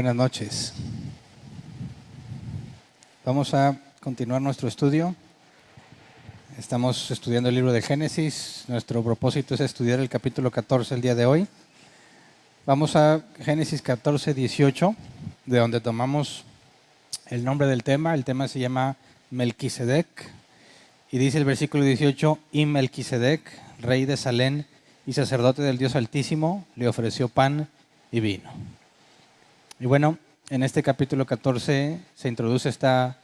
Buenas noches. Vamos a continuar nuestro estudio. Estamos estudiando el libro de Génesis. Nuestro propósito es estudiar el capítulo 14 el día de hoy. Vamos a Génesis 14, 18, de donde tomamos el nombre del tema. El tema se llama Melquisedec. Y dice el versículo 18, y Melquisedec, rey de Salem y sacerdote del Dios Altísimo, le ofreció pan y vino. Y bueno, en este capítulo 14 se introduce esta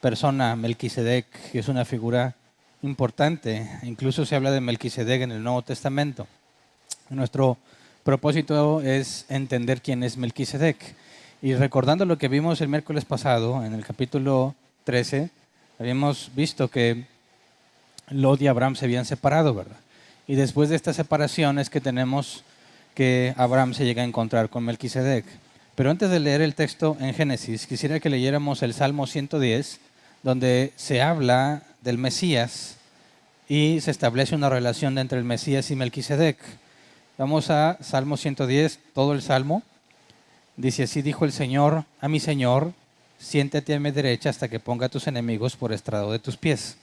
persona, Melquisedec, que es una figura importante. Incluso se habla de Melquisedec en el Nuevo Testamento. Nuestro propósito es entender quién es Melquisedec. Y recordando lo que vimos el miércoles pasado, en el capítulo 13, habíamos visto que Lot y Abraham se habían separado, ¿verdad? Y después de esta separación es que tenemos que Abraham se llega a encontrar con Melquisedec. Pero antes de leer el texto en Génesis, quisiera que leyéramos el Salmo 110, donde se habla del Mesías y se establece una relación entre el Mesías y Melquisedec. Vamos a Salmo 110, todo el Salmo. Dice: así dijo el Señor a mi Señor, siéntate a mi derecha hasta que ponga a tus enemigos por estrado de tus pies.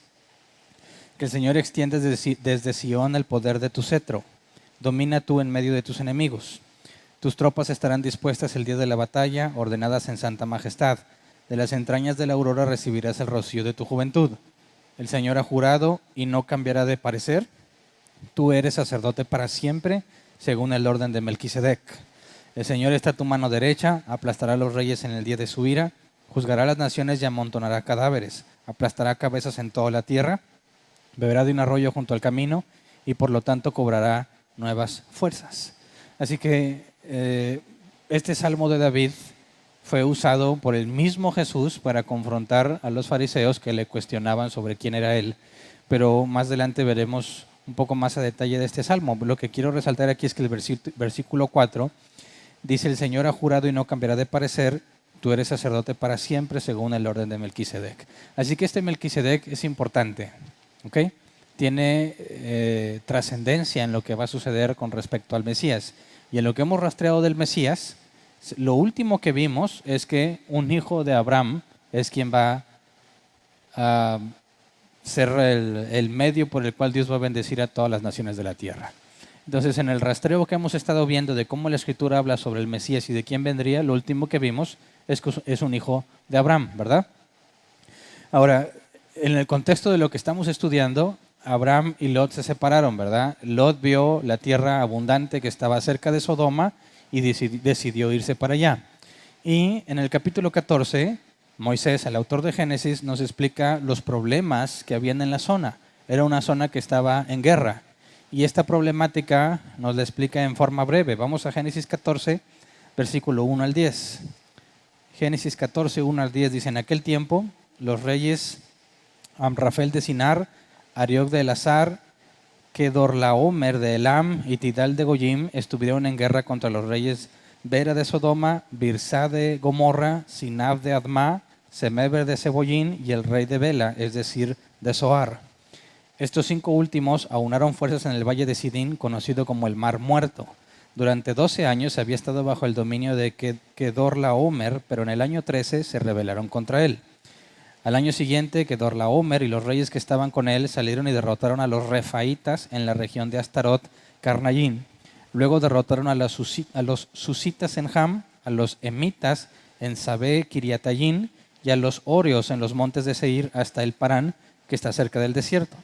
Que el Señor extienda desde Sión el poder de tu cetro. Domina tú en medio de tus enemigos. Tus tropas estarán dispuestas el día de la batalla, ordenadas en santa majestad. De las entrañas de la aurora recibirás el rocío de tu juventud. El Señor ha jurado y no cambiará de parecer. Tú eres sacerdote para siempre, según el orden de Melquisedec. El Señor está a tu mano derecha, aplastará a los reyes en el día de su ira, juzgará a las naciones y amontonará cadáveres, aplastará cabezas en toda la tierra, beberá de un arroyo junto al camino y por lo tanto cobrará nuevas fuerzas. Así que este Salmo de David fue usado por el mismo Jesús para confrontar a los fariseos que le cuestionaban sobre quién era él. Pero más adelante veremos un poco más a detalle de este Salmo. Lo que quiero resaltar aquí es que el versículo 4 dice: el Señor ha jurado y no cambiará de parecer, tú eres sacerdote para siempre según el orden de Melquisedec. Así que este Melquisedec es importante, ¿ok? Tiene trascendencia en lo que va a suceder con respecto al Mesías. Y en lo que hemos rastreado del Mesías, lo último que vimos es que un hijo de Abraham es quien va a ser el medio por el cual Dios va a bendecir a todas las naciones de la tierra. Entonces, en el rastreo que hemos estado viendo de cómo la Escritura habla sobre el Mesías y de quién vendría, lo último que vimos es que es un hijo de Abraham, ¿verdad? Ahora, en el contexto de lo que estamos estudiando, Abraham y Lot se separaron, ¿verdad? Lot vio la tierra abundante que estaba cerca de Sodoma y decidió irse para allá. Y en el capítulo 14, Moisés, el autor de Génesis, nos explica los problemas que habían en la zona. Era una zona que estaba en guerra. Y esta problemática nos la explica en forma breve. Vamos a Génesis 14, versículo 1 al 10. Génesis 14, 1 al 10 dice: en aquel tiempo los reyes Amrafel de Sinar, Arioc de Elazar, Kedorlaomer de Elam y Tidal de Goyim estuvieron en guerra contra los reyes Bera de Sodoma, Birsá de Gomorra, Sinab de Adma, Semeber de Seboyín y el rey de Bela, es decir, de Zoar. Estos 5 últimos aunaron fuerzas en el valle de Sidín, conocido como el Mar Muerto. Durante 12 años había estado bajo el dominio de Kedorlaomer, pero en el año 13 se rebelaron contra él. Al año siguiente, Kedorlaomer y los reyes que estaban con él salieron y derrotaron a los refaitas en la región de Astarot, Carnayín. Luego derrotaron a los susitas en Ham, a los emitas en Sabé, Kiriatayín y a los orios en los montes de Seir hasta el Parán, que está cerca del desierto.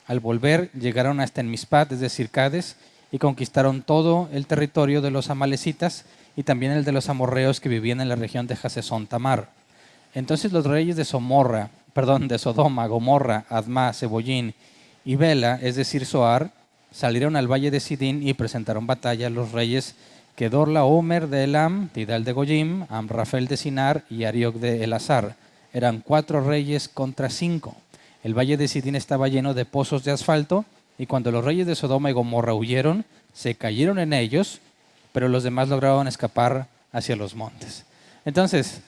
Al volver, llegaron hasta en Mispat, es decir, Cades, y conquistaron todo el territorio de los amalecitas y también el de los amorreos que vivían en la región de Hasesón Tamar. Entonces los reyes de Sodoma, Gomorra, Adma, Seboyín y Bela, es decir, Zoar, salieron al valle de Sidín y presentaron batalla a los reyes Kedorlaomer de Elam, Tidal de Goyim, Amrafel de Sinar y Arioc de Elazar. Eran 4 reyes contra 5. El valle de Sidín estaba lleno de pozos de asfalto y cuando los reyes de Sodoma y Gomorra huyeron, se cayeron en ellos, pero los demás lograron escapar hacia los montes. Entonces,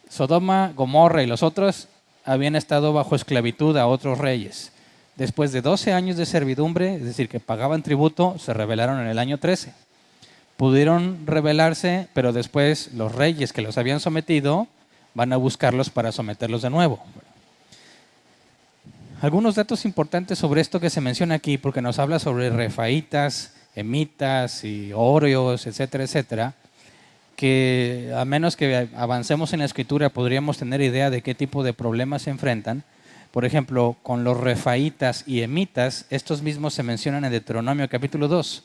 Sodoma, Gomorra y los otros habían estado bajo esclavitud a otros reyes. Después de 12 años de servidumbre, es decir, que pagaban tributo, se rebelaron en el año 13. Pudieron rebelarse, pero después los reyes que los habían sometido van a buscarlos para someterlos de nuevo. Algunos datos importantes sobre esto que se menciona aquí, porque nos habla sobre refaitas, emitas y óreos, etcétera, etcétera, que a menos que avancemos en la escritura podríamos tener idea de qué tipo de problemas se enfrentan. Por ejemplo, con los refaitas y emitas, estos mismos se mencionan en Deuteronomio capítulo 2.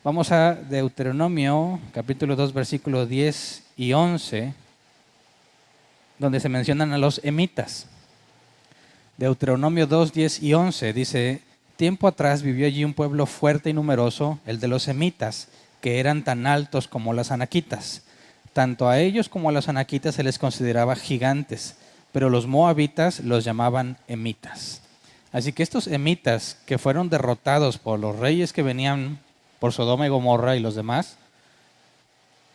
Vamos a Deuteronomio capítulo 2, versículos 10 y 11, donde se mencionan a los emitas. Deuteronomio 2, 10 y 11 dice: tiempo atrás vivió allí un pueblo fuerte y numeroso, el de los emitas, que eran tan altos como las anaquitas. Tanto a ellos como a los anaquitas se les consideraba gigantes, pero los moabitas los llamaban emitas. Así que estos emitas, que fueron derrotados por los reyes que venían por Sodoma y Gomorra y los demás,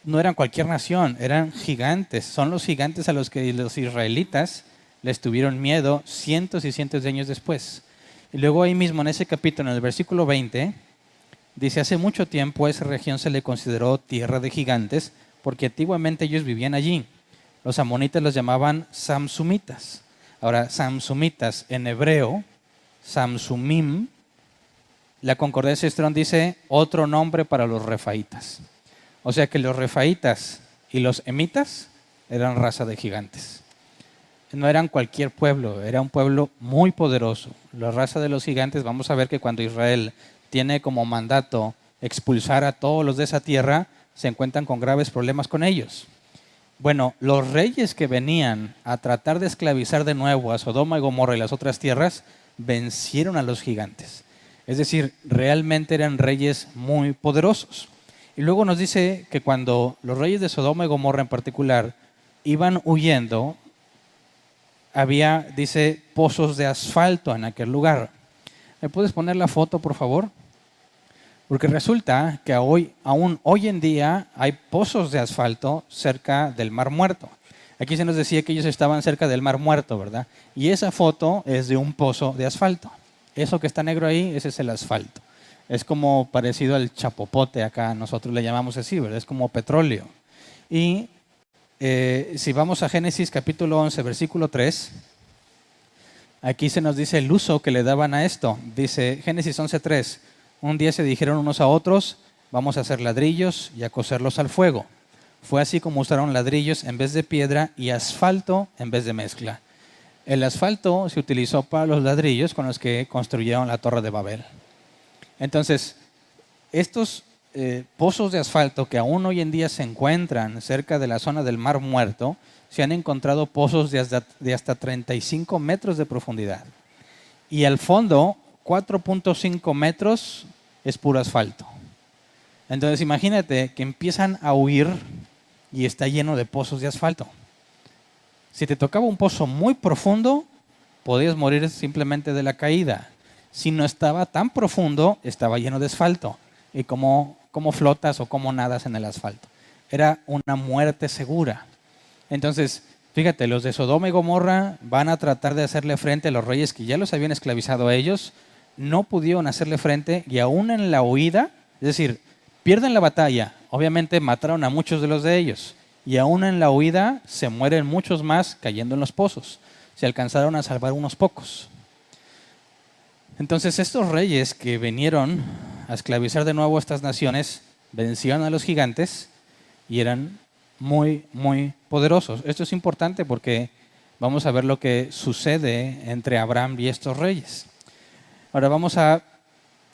no eran cualquier nación, eran gigantes. Son los gigantes a los que los israelitas les tuvieron miedo cientos y cientos de años después. Y luego ahí mismo en ese capítulo, en el versículo 20, dice: hace mucho tiempo a esa región se le consideró tierra de gigantes, porque antiguamente ellos vivían allí. Los amonitas los llamaban samsumitas. Ahora, samsumitas en hebreo, samsumim, la concordancia Strong dice otro nombre para los refaitas. O sea que los refaitas y los emitas eran raza de gigantes. No eran cualquier pueblo, era un pueblo muy poderoso. La raza de los gigantes, vamos a ver que cuando Israel tiene como mandato expulsar a todos los de esa tierra, se encuentran con graves problemas con ellos. Bueno, los reyes que venían a tratar de esclavizar de nuevo a Sodoma y Gomorra y las otras tierras, vencieron a los gigantes. Es decir, realmente eran reyes muy poderosos. Y luego nos dice que cuando los reyes de Sodoma y Gomorra en particular iban huyendo, había, dice, pozos de asfalto en aquel lugar. ¿Me puedes poner la foto, por favor? Porque resulta que aún hoy en día hay pozos de asfalto cerca del Mar Muerto. Aquí se nos decía que ellos estaban cerca del Mar Muerto, ¿verdad? Y esa foto es de un pozo de asfalto. Eso que está negro ahí, ese es el asfalto. Es como parecido al chapopote acá, nosotros le llamamos así, ¿verdad? Es como petróleo. Y si vamos a Génesis capítulo 11, versículo 3, aquí se nos dice el uso que le daban a esto. Dice Génesis 11, 3, un día se dijeron unos a otros: vamos a hacer ladrillos y a cocerlos al fuego. Fue así como usaron ladrillos en vez de piedra y asfalto en vez de mezcla. El asfalto se utilizó para los ladrillos con los que construyeron la Torre de Babel. Entonces, estos pozos de asfalto que aún hoy en día se encuentran cerca de la zona del Mar Muerto, se han encontrado pozos de hasta 35 metros de profundidad. Y al fondo, 4.5 metros es puro asfalto. Entonces imagínate que empiezan a huir y está lleno de pozos de asfalto. Si te tocaba un pozo muy profundo, podías morir simplemente de la caída. Si no estaba tan profundo, estaba lleno de asfalto. Y cómo flotas o cómo nadas en el asfalto. Era una muerte segura. Entonces, fíjate, los de Sodoma y Gomorra van a tratar de hacerle frente a los reyes que ya los habían esclavizado a ellos. No pudieron hacerle frente y aún en la huida, es decir, pierden la batalla. Obviamente mataron a muchos de los de ellos. Y aún en la huida se mueren muchos más cayendo en los pozos. Se alcanzaron a salvar unos pocos. Entonces estos reyes que vinieron a esclavizar de nuevo a estas naciones, vencieron a los gigantes y eran muy, muy poderosos. Esto es importante porque vamos a ver lo que sucede entre Abraham y estos reyes. Ahora vamos a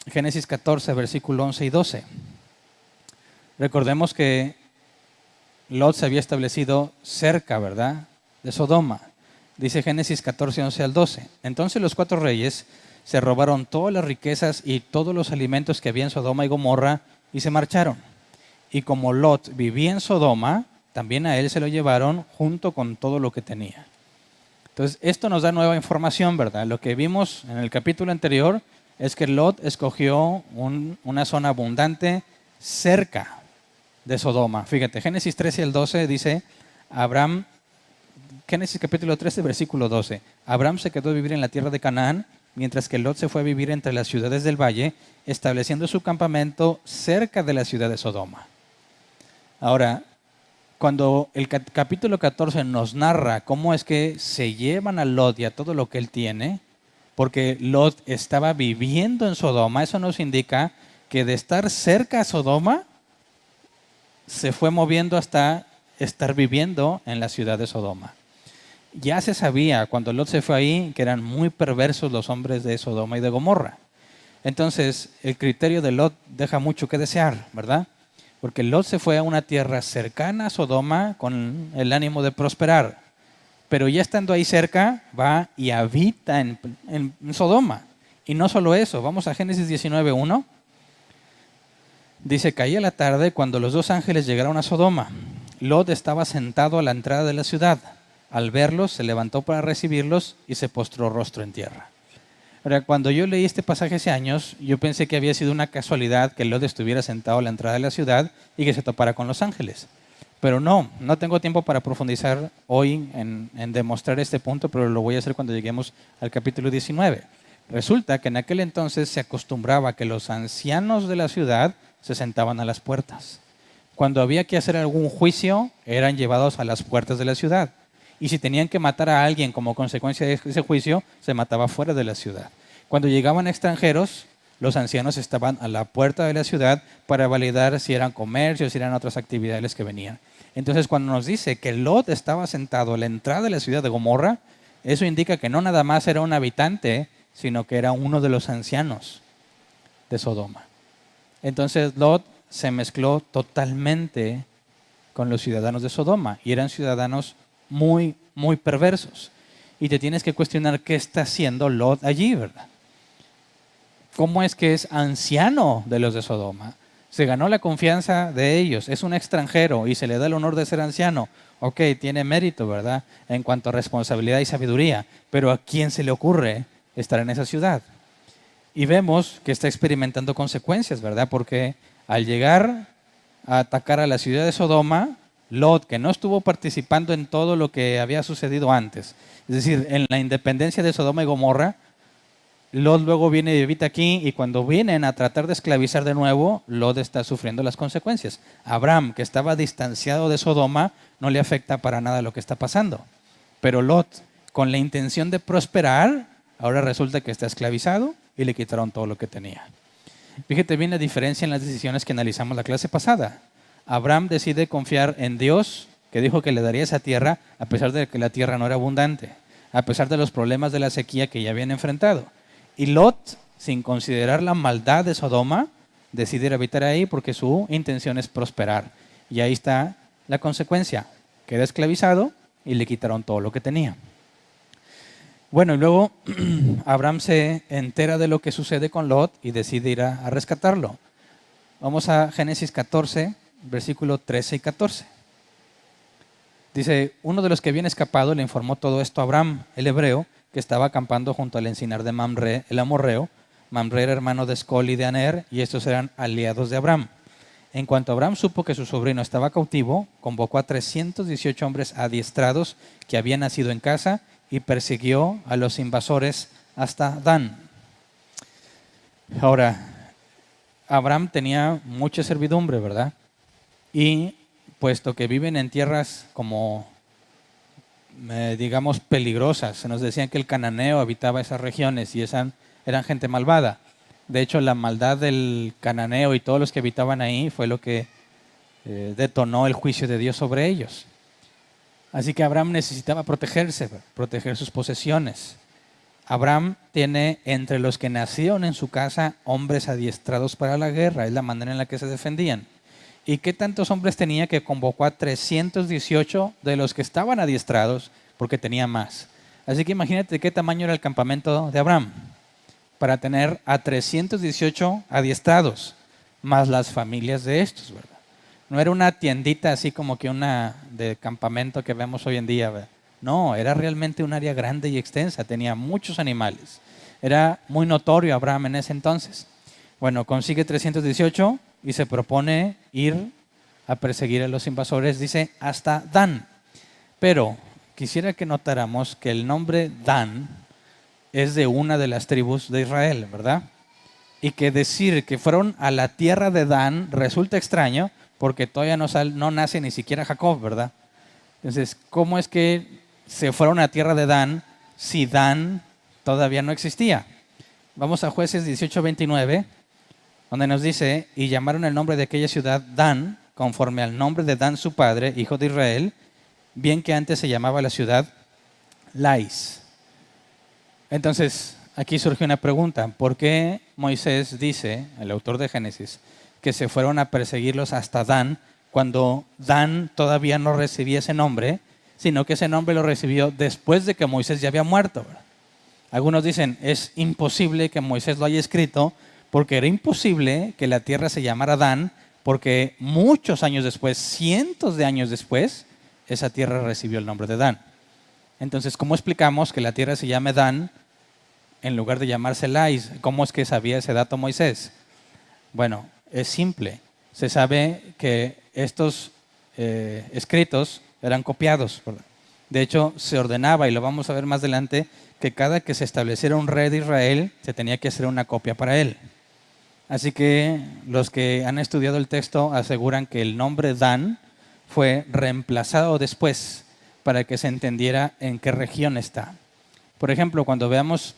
Génesis 14, versículo 11 y 12. Recordemos que Lot se había establecido cerca, ¿verdad?, de Sodoma. Dice Génesis 14, 11 al 12. Entonces los 4 reyes se robaron todas las riquezas y todos los alimentos que había en Sodoma y Gomorra y se marcharon. Y como Lot vivía en Sodoma, también a él se lo llevaron junto con todo lo que tenía. Entonces, esto nos da nueva información, ¿verdad? Lo que vimos en el capítulo anterior es que Lot escogió una zona abundante cerca de Sodoma. Fíjate, Génesis 13 al 12 dice, Génesis capítulo 13, versículo 12. Abraham se quedó a vivir en la tierra de Canaán, mientras que Lot se fue a vivir entre las ciudades del valle, estableciendo su campamento cerca de la ciudad de Sodoma. Ahora, cuando el capítulo 14 nos narra cómo es que se llevan a Lot y a todo lo que él tiene, porque Lot estaba viviendo en Sodoma, eso nos indica que de estar cerca a Sodoma, se fue moviendo hasta estar viviendo en la ciudad de Sodoma. Ya se sabía cuando Lot se fue ahí que eran muy perversos los hombres de Sodoma y de Gomorra. Entonces, el criterio de Lot deja mucho que desear, ¿verdad? Porque Lot se fue a una tierra cercana a Sodoma con el ánimo de prosperar. Pero ya estando ahí cerca, va y habita en Sodoma. Y no solo eso, vamos a Génesis 19:1. Dice, caía la tarde cuando los dos ángeles llegaron a Sodoma. Lot estaba sentado a la entrada de la ciudad. Al verlos, se levantó para recibirlos y se postró rostro en tierra. Ahora, cuando yo leí este pasaje hace años, yo pensé que había sido una casualidad que Lot estuviera sentado a la entrada de la ciudad y que se topara con los ángeles. Pero no tengo tiempo para profundizar hoy en demostrar este punto, pero lo voy a hacer cuando lleguemos al capítulo 19. Resulta que en aquel entonces se acostumbraba que los ancianos de la ciudad se sentaban a las puertas. Cuando había que hacer algún juicio, eran llevados a las puertas de la ciudad. Y si tenían que matar a alguien como consecuencia de ese juicio, se mataba fuera de la ciudad. Cuando llegaban extranjeros, los ancianos estaban a la puerta de la ciudad para validar si eran comercios, si eran otras actividades que venían. Entonces, cuando nos dice que Lot estaba sentado a la entrada de la ciudad de Gomorra, eso indica que no nada más era un habitante, sino que era uno de los ancianos de Sodoma. Entonces, Lot se mezcló totalmente con los ciudadanos de Sodoma y eran ciudadanos muy, muy perversos. Y te tienes que cuestionar qué está haciendo Lot allí, ¿verdad? ¿Cómo es que es anciano de los de Sodoma? Se ganó la confianza de ellos, es un extranjero y se le da el honor de ser anciano. Ok, tiene mérito, ¿verdad? En cuanto a responsabilidad y sabiduría, pero ¿a quién se le ocurre estar en esa ciudad? Y vemos que está experimentando consecuencias, ¿verdad? Porque al llegar a atacar a la ciudad de Sodoma, Lot, que no estuvo participando en todo lo que había sucedido antes, es decir, en la independencia de Sodoma y Gomorra, Lot luego viene y habita aquí y cuando vienen a tratar de esclavizar de nuevo, Lot está sufriendo las consecuencias. Abraham, que estaba distanciado de Sodoma, no le afecta para nada lo que está pasando. Pero Lot, con la intención de prosperar, ahora resulta que está esclavizado y le quitaron todo lo que tenía. Fíjate bien la diferencia en las decisiones que analizamos la clase pasada. Abraham decide confiar en Dios, que dijo que le daría esa tierra, a pesar de que la tierra no era abundante, a pesar de los problemas de la sequía que ya habían enfrentado. Y Lot, sin considerar la maldad de Sodoma, decide ir a habitar ahí porque su intención es prosperar. Y ahí está la consecuencia. Queda esclavizado y le quitaron todo lo que tenía. Bueno, y luego Abraham se entera de lo que sucede con Lot y decide ir a rescatarlo. Vamos a Génesis 14, versículo 13 y 14. Dice, uno de los que habían escapado le informó todo esto a Abraham, el hebreo, que estaba acampando junto al encinar de Mamre, el amorreo. Mamre era hermano de Escol y de Aner, y estos eran aliados de Abraham. En cuanto Abraham supo que su sobrino estaba cautivo, convocó a 318 hombres adiestrados que habían nacido en casa y persiguió a los invasores hasta Dan. Ahora, Abraham tenía mucha servidumbre, ¿verdad? Y puesto que viven en tierras como digamos, peligrosas. Se nos decían que el cananeo habitaba esas regiones y eran gente malvada. De hecho, la maldad del cananeo y todos los que habitaban ahí fue lo que detonó el juicio de Dios sobre ellos. Así que Abraham necesitaba protegerse, proteger sus posesiones. Abraham tiene entre los que nacieron en su casa hombres adiestrados para la guerra, es la manera en la que se defendían. ¿Y qué tantos hombres tenía que convocó a 318 de los que estaban adiestrados? Porque tenía más. Así que imagínate qué tamaño era el campamento de Abraham para tener a 318 adiestrados, más las familias de estos, ¿verdad? No era una tiendita así como que una de campamento que vemos hoy en día, ¿verdad? No, era realmente un área grande y extensa, tenía muchos animales. Era muy notorio Abraham en ese entonces. Bueno, consigue 318 y se propone ir a perseguir a los invasores, dice, hasta Dan. Pero quisiera que notáramos que el nombre Dan es de una de las tribus de Israel, ¿verdad? Y que decir que fueron a la tierra de Dan resulta extraño porque todavía no nace ni siquiera Jacob, ¿verdad? Entonces, ¿cómo es que se fueron a tierra de Dan si Dan todavía no existía? Vamos a Jueces 18:29, donde nos dice, y llamaron el nombre de aquella ciudad Dan, conforme al nombre de Dan su padre, hijo de Israel, bien que antes se llamaba la ciudad Lais. Entonces, aquí surge una pregunta. ¿Por qué Moisés dice, el autor de Génesis, que se fueron a perseguirlos hasta Dan, cuando Dan todavía no recibía ese nombre, sino que ese nombre lo recibió después de que Moisés ya había muerto? Algunos dicen, es imposible que Moisés lo haya escrito, porque era imposible que la tierra se llamara Dan, porque muchos años después, cientos de años después, esa tierra recibió el nombre de Dan. Entonces, ¿cómo explicamos que la tierra se llame Dan en lugar de llamarse Lais? ¿Cómo es que sabía ese dato Moisés? Bueno, es simple. Se sabe que estos escritos eran copiados, ¿verdad? De hecho, se ordenaba, y lo vamos a ver más adelante, que cada que se estableciera un rey de Israel, se tenía que hacer una copia para él. Así que los que han estudiado el texto aseguran que el nombre Dan fue reemplazado después para que se entendiera en qué región está. Por ejemplo, cuando veamos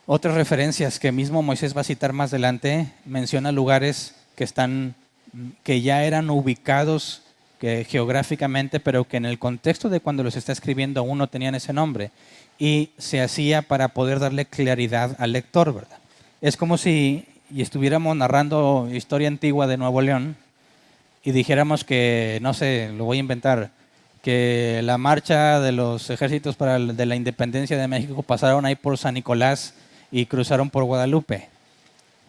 otras referencias que mismo Moisés va a citar más adelante, menciona lugares que ya eran ubicados geográficamente, pero que en el contexto de cuando los está escribiendo aún no tenían ese nombre. Y se hacía para poder darle claridad al lector, ¿verdad? Es como si estuviéramos narrando historia antigua de Nuevo León y dijéramos que, no sé, lo voy a inventar, que la marcha de los ejércitos de la independencia de México pasaron ahí por San Nicolás y cruzaron por Guadalupe.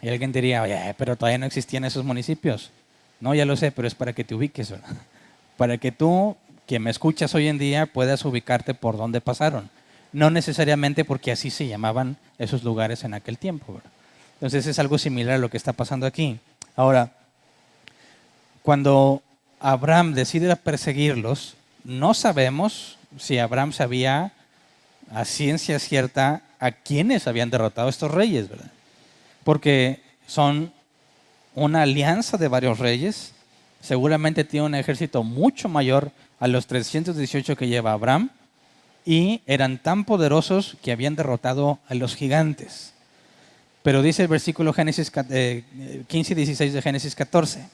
Y alguien diría, oye, pero todavía no existían esos municipios. No, ya lo sé, pero es para que te ubiques, ¿verdad? Para que tú, quien me escuchas hoy en día, puedas ubicarte por dónde pasaron. No necesariamente porque así se llamaban esos lugares en aquel tiempo, ¿verdad? Entonces es algo similar a lo que está pasando aquí. Ahora, cuando Abraham decide perseguirlos, no sabemos si Abraham sabía a ciencia cierta a quiénes habían derrotado estos reyes, ¿verdad? Porque son una alianza de varios reyes. Seguramente tiene un ejército mucho mayor a los 318 que lleva Abraham, y eran tan poderosos que habían derrotado a los gigantes. Pero dice el versículo 15 y 16 de Génesis 14.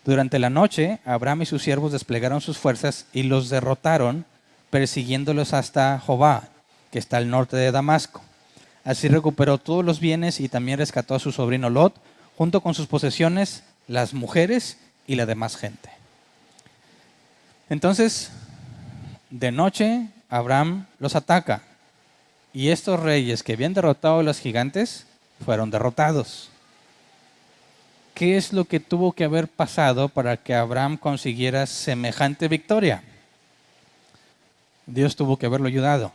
Durante la noche, Abraham y sus siervos desplegaron sus fuerzas y los derrotaron, persiguiéndolos hasta Jobá, que está al norte de Damasco. Así recuperó todos los bienes y también rescató a su sobrino Lot, junto con sus posesiones, las mujeres y la demás gente. Entonces, de noche, Abraham los ataca, y estos reyes que habían derrotado a los gigantes fueron derrotados. ¿Qué es lo que tuvo que haber pasado para que Abraham consiguiera semejante victoria? Dios tuvo que haberlo ayudado.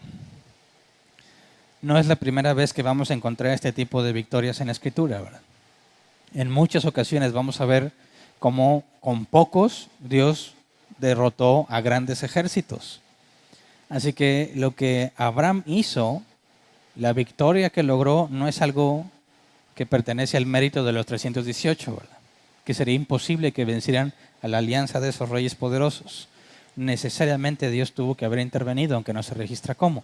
No es la primera vez que vamos a encontrar este tipo de victorias en la Escritura, ¿verdad? En muchas ocasiones vamos a ver cómo con pocos Dios derrotó a grandes ejércitos. Así que lo que Abraham hizo, la victoria que logró, no es algo que pertenece al mérito de los 318, ¿verdad? Que sería imposible que vencieran a la alianza de esos reyes poderosos. Necesariamente Dios tuvo que haber intervenido, aunque no se registra cómo.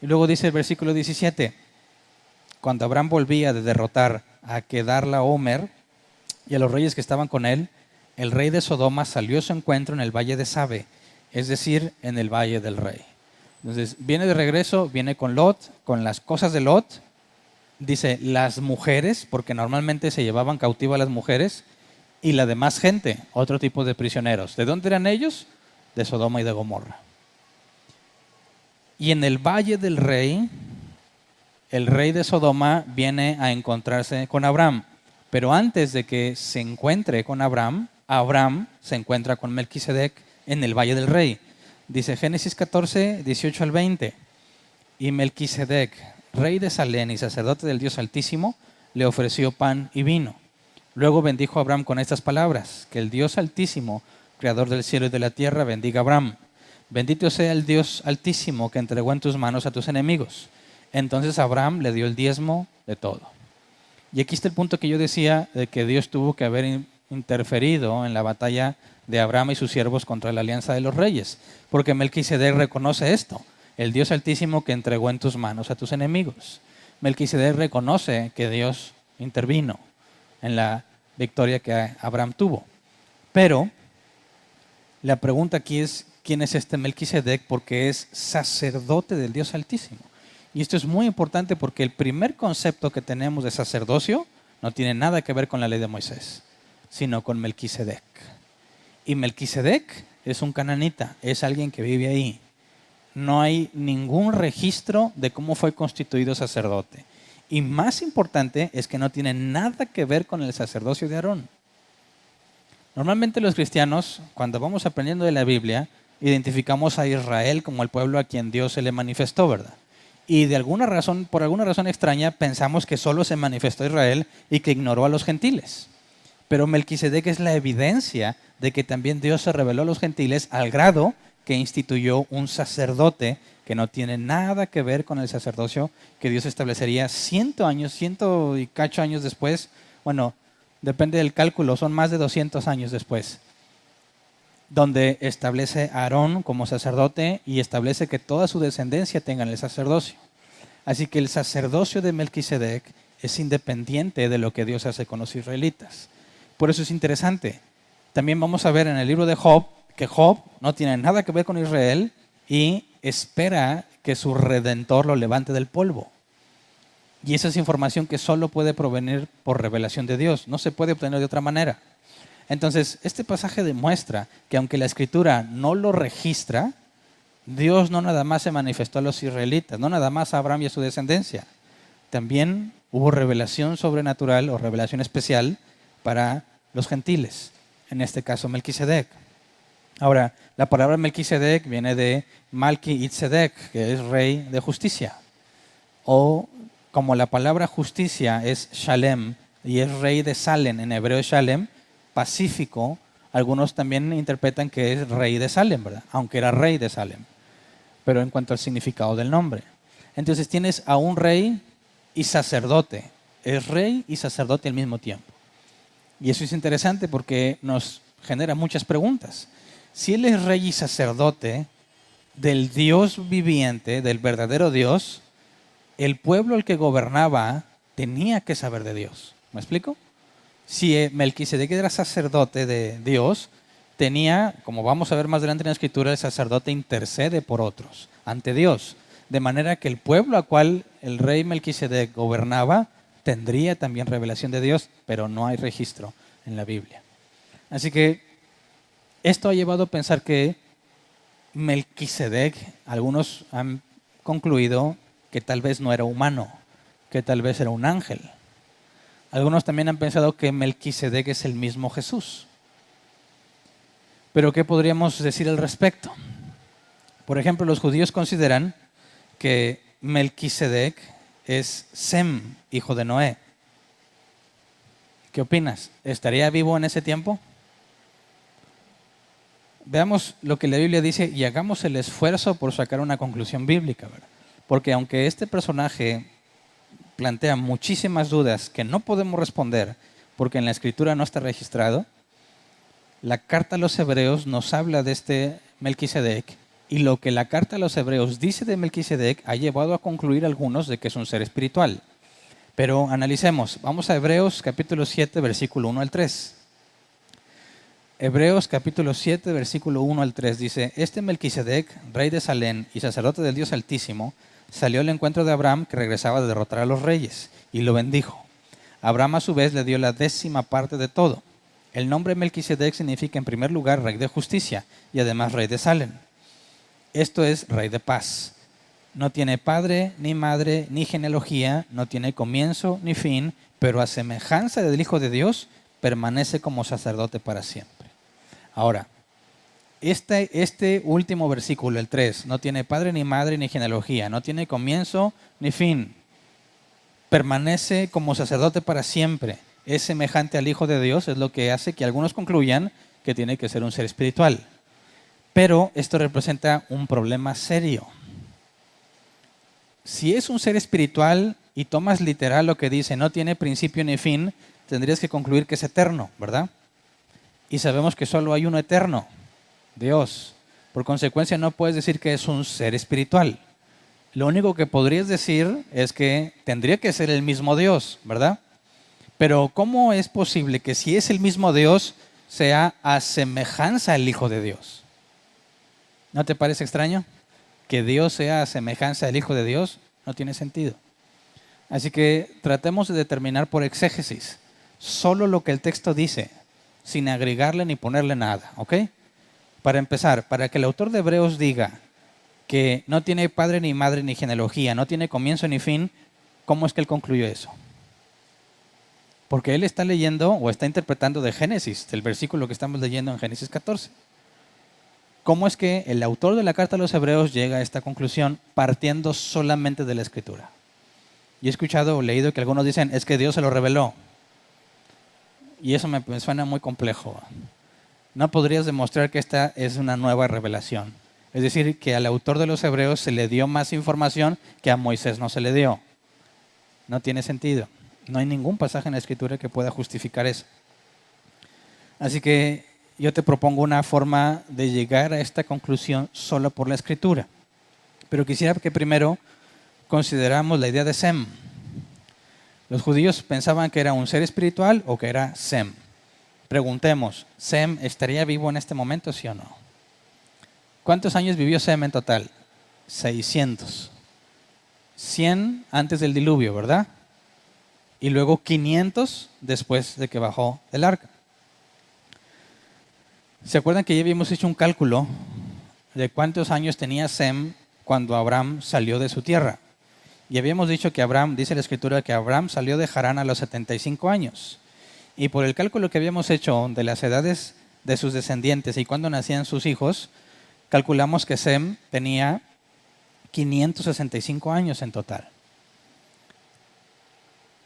Y luego dice el versículo 17, cuando Abraham volvía de derrotar a Kedarlaomer y a los reyes que estaban con él, el rey de Sodoma salió a su encuentro en el valle de Sabe, es decir, en el valle del rey. Entonces viene de regreso, viene con Lot, con las cosas de Lot. Dice las mujeres, porque normalmente se llevaban cautiva a las mujeres, y la demás gente, otro tipo de prisioneros. ¿De dónde eran ellos? De Sodoma y de Gomorra. Y en el valle del rey, el rey de Sodoma viene a encontrarse con Abraham. Pero antes de que se encuentre con Abraham, Abraham se encuentra con Melquisedec en el valle del rey. Dice Génesis 14, 18 al 20. Y Melquisedec, rey de Salem y sacerdote del Dios Altísimo, le ofreció pan y vino. Luego bendijo a Abraham con estas palabras: que el Dios Altísimo, creador del cielo y de la tierra, bendiga a Abraham. Bendito sea el Dios Altísimo que entregó en tus manos a tus enemigos. Entonces Abraham le dio el diezmo de todo. Y aquí está el punto que yo decía de que Dios tuvo que haber interferido en la batalla de Abraham y sus siervos contra la alianza de los reyes, porque Melquisedec reconoce esto, el Dios Altísimo que entregó en tus manos a tus enemigos. Melquisedec reconoce que Dios intervino en la victoria que Abraham tuvo. Pero la pregunta aquí es, ¿quién es este Melquisedec? Porque es sacerdote del Dios Altísimo. Y esto es muy importante porque el primer concepto que tenemos de sacerdocio no tiene nada que ver con la ley de Moisés, sino con Melquisedec. Y Melquisedec es un cananita, es alguien que vive ahí. No hay ningún registro de cómo fue constituido sacerdote. Y más importante es que no tiene nada que ver con el sacerdocio de Aarón. Normalmente los cristianos, cuando vamos aprendiendo de la Biblia, identificamos a Israel como el pueblo a quien Dios se le manifestó, ¿verdad? Y de alguna razón, por alguna razón extraña, pensamos que solo se manifestó a Israel y que ignoró a los gentiles. Pero Melquisedec es la evidencia de que también Dios se reveló a los gentiles al grado que instituyó un sacerdote que no tiene nada que ver con el sacerdocio que Dios establecería 100 años, 100 y cacho años después. Bueno, depende del cálculo, son más de 200 años después, donde establece a Aarón como sacerdote y establece que toda su descendencia tengan el sacerdocio. Así que el sacerdocio de Melquisedec es independiente de lo que Dios hace con los israelitas. Por eso es interesante. También vamos a ver en el libro de Job que Job no tiene nada que ver con Israel y espera que su Redentor lo levante del polvo. Y esa es información que solo puede provenir por revelación de Dios, no se puede obtener de otra manera. Entonces, este pasaje demuestra que aunque la Escritura no lo registra, Dios no nada más se manifestó a los israelitas, no nada más a Abraham y a su descendencia. También hubo revelación sobrenatural o revelación especial para los gentiles, en este caso Melquisedec. Ahora, la palabra Melquisedec viene de Malki-Itzedek, que es rey de justicia. O como la palabra justicia es Shalem y es rey de Salem, en hebreo es Shalem, pacífico, algunos también interpretan que es rey de Salem, ¿verdad? Aunque era rey de Salem, pero en cuanto al significado del nombre. Entonces tienes a un rey y sacerdote, es rey y sacerdote al mismo tiempo. Y eso es interesante porque nos genera muchas preguntas. Si él es rey y sacerdote del Dios viviente, del verdadero Dios, el pueblo al que gobernaba tenía que saber de Dios. ¿Me explico? Si Melquisedec era sacerdote de Dios, tenía, como vamos a ver más adelante en la Escritura, el sacerdote intercede por otros ante Dios. De manera que el pueblo al cual el rey Melquisedec gobernaba tendría también revelación de Dios, pero no hay registro en la Biblia. Así que esto ha llevado a pensar que Melquisedec, algunos han concluido que tal vez no era humano, que tal vez era un ángel. Algunos también han pensado que Melquisedec es el mismo Jesús. Pero ¿qué podríamos decir al respecto? Por ejemplo, los judíos consideran que Melquisedec es Sem, hijo de Noé. ¿Qué opinas? ¿Estaría vivo en ese tiempo? Veamos lo que la Biblia dice y hagamos el esfuerzo por sacar una conclusión bíblica, ¿verdad? Porque aunque este personaje plantea muchísimas dudas que no podemos responder porque en la Escritura no está registrado, la carta a los Hebreos nos habla de este Melquisedec y lo que la carta a los Hebreos dice de Melquisedec ha llevado a concluir algunos de que es un ser espiritual. Pero analicemos, vamos a Hebreos capítulo 7, versículo 1 al 3. Hebreos capítulo 7, versículo 1 al 3 dice: Este Melquisedec, rey de Salem y sacerdote del Dios Altísimo, salió al encuentro de Abraham, que regresaba de derrotar a los reyes, y lo bendijo. Abraham a su vez le dio la 10ª parte de todo. El nombre Melquisedec significa en primer lugar rey de justicia y además rey de Salem. Esto es rey de paz. No tiene padre, ni madre, ni genealogía, no tiene comienzo ni fin, pero a semejanza del Hijo de Dios, permanece como sacerdote para siempre. Ahora, este último versículo, el 3, no tiene padre, ni madre, ni genealogía, no tiene comienzo ni fin, permanece como sacerdote para siempre, es semejante al Hijo de Dios, es lo que hace que algunos concluyan que tiene que ser un ser espiritual. Pero esto representa un problema serio. Si es un ser espiritual y tomas literal lo que dice, no tiene principio ni fin, tendrías que concluir que es eterno, ¿verdad? Y sabemos que solo hay uno eterno, Dios. Por consecuencia no puedes decir que es un ser espiritual. Lo único que podrías decir es que tendría que ser el mismo Dios, ¿verdad? Pero ¿cómo es posible que si es el mismo Dios sea a semejanza al Hijo de Dios? ¿No te parece extraño? Que Dios sea a semejanza del Hijo de Dios no tiene sentido. Así que tratemos de determinar por exégesis solo lo que el texto dice, sin agregarle ni ponerle nada, ¿ok? Para empezar, para que el autor de Hebreos diga que no tiene padre ni madre ni genealogía, no tiene comienzo ni fin, ¿cómo es que él concluyó eso? Porque él está leyendo o está interpretando de Génesis, del versículo que estamos leyendo en Génesis 14. ¿Cómo es que el autor de la carta a los Hebreos llega a esta conclusión partiendo solamente de la Escritura? Y he escuchado o leído que algunos dicen, es que Dios se lo reveló. Y eso me suena muy complejo. No podrías demostrar que esta es una nueva revelación. Es decir, que al autor de los Hebreos se le dio más información que a Moisés no se le dio. No tiene sentido. No hay ningún pasaje en la Escritura que pueda justificar eso. Así que yo te propongo una forma de llegar a esta conclusión solo por la Escritura. Pero quisiera que primero consideramos la idea de Sem. Los judíos pensaban que era un ser espiritual o que era Sem. Preguntemos, ¿Sem estaría vivo en este momento, sí o no? ¿Cuántos años vivió Sem en total? 600. 100 antes del diluvio, ¿verdad? Y luego 500 después de que bajó del arca. ¿Se acuerdan que ya habíamos hecho un cálculo de cuántos años tenía Sem cuando Abraham salió de su tierra? Y habíamos dicho que Abraham, dice la Escritura, que Abraham salió de Harán a los 75 años. Y por el cálculo que habíamos hecho de las edades de sus descendientes y cuándo nacían sus hijos, calculamos que Sem tenía 565 años en total.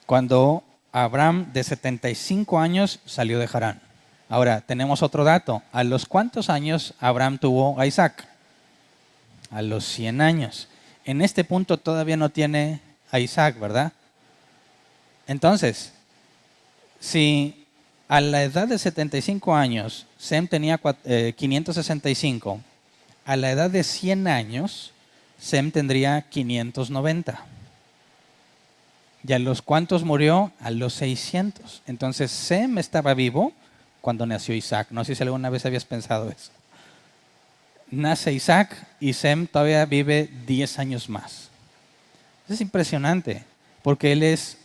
Cuando Abraham de 75 años salió de Harán. Ahora, tenemos otro dato. ¿A los cuántos años Abraham tuvo a Isaac? A los 100 años. En este punto todavía no tiene a Isaac, ¿verdad? Entonces, si a la edad de 75 años Sem tenía 565, a la edad de 100 años Sem tendría 590. ¿Y a los cuántos murió? A los 600. Entonces Sem estaba vivo cuando nació Isaac. No sé si alguna vez habías pensado eso. Nace Isaac y Sem todavía vive 10 años más. Es impresionante, porque él es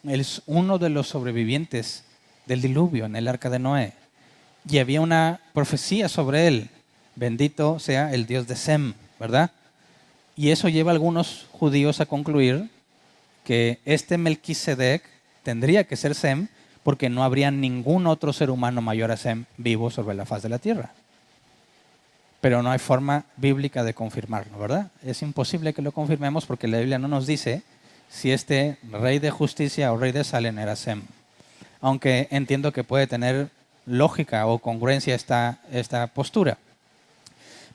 uno de los sobrevivientes del diluvio en el arca de Noé. Y había una profecía sobre él. Bendito sea el Dios de Sem, ¿verdad? Y eso lleva a algunos judíos a concluir que este Melquisedec tendría que ser Sem, porque no habría ningún otro ser humano mayor a Sem vivo sobre la faz de la tierra. Pero no hay forma bíblica de confirmarlo, ¿verdad? Es imposible que lo confirmemos porque la Biblia no nos dice si este rey de justicia o rey de Salem era Sem. Aunque entiendo que puede tener lógica o congruencia esta postura.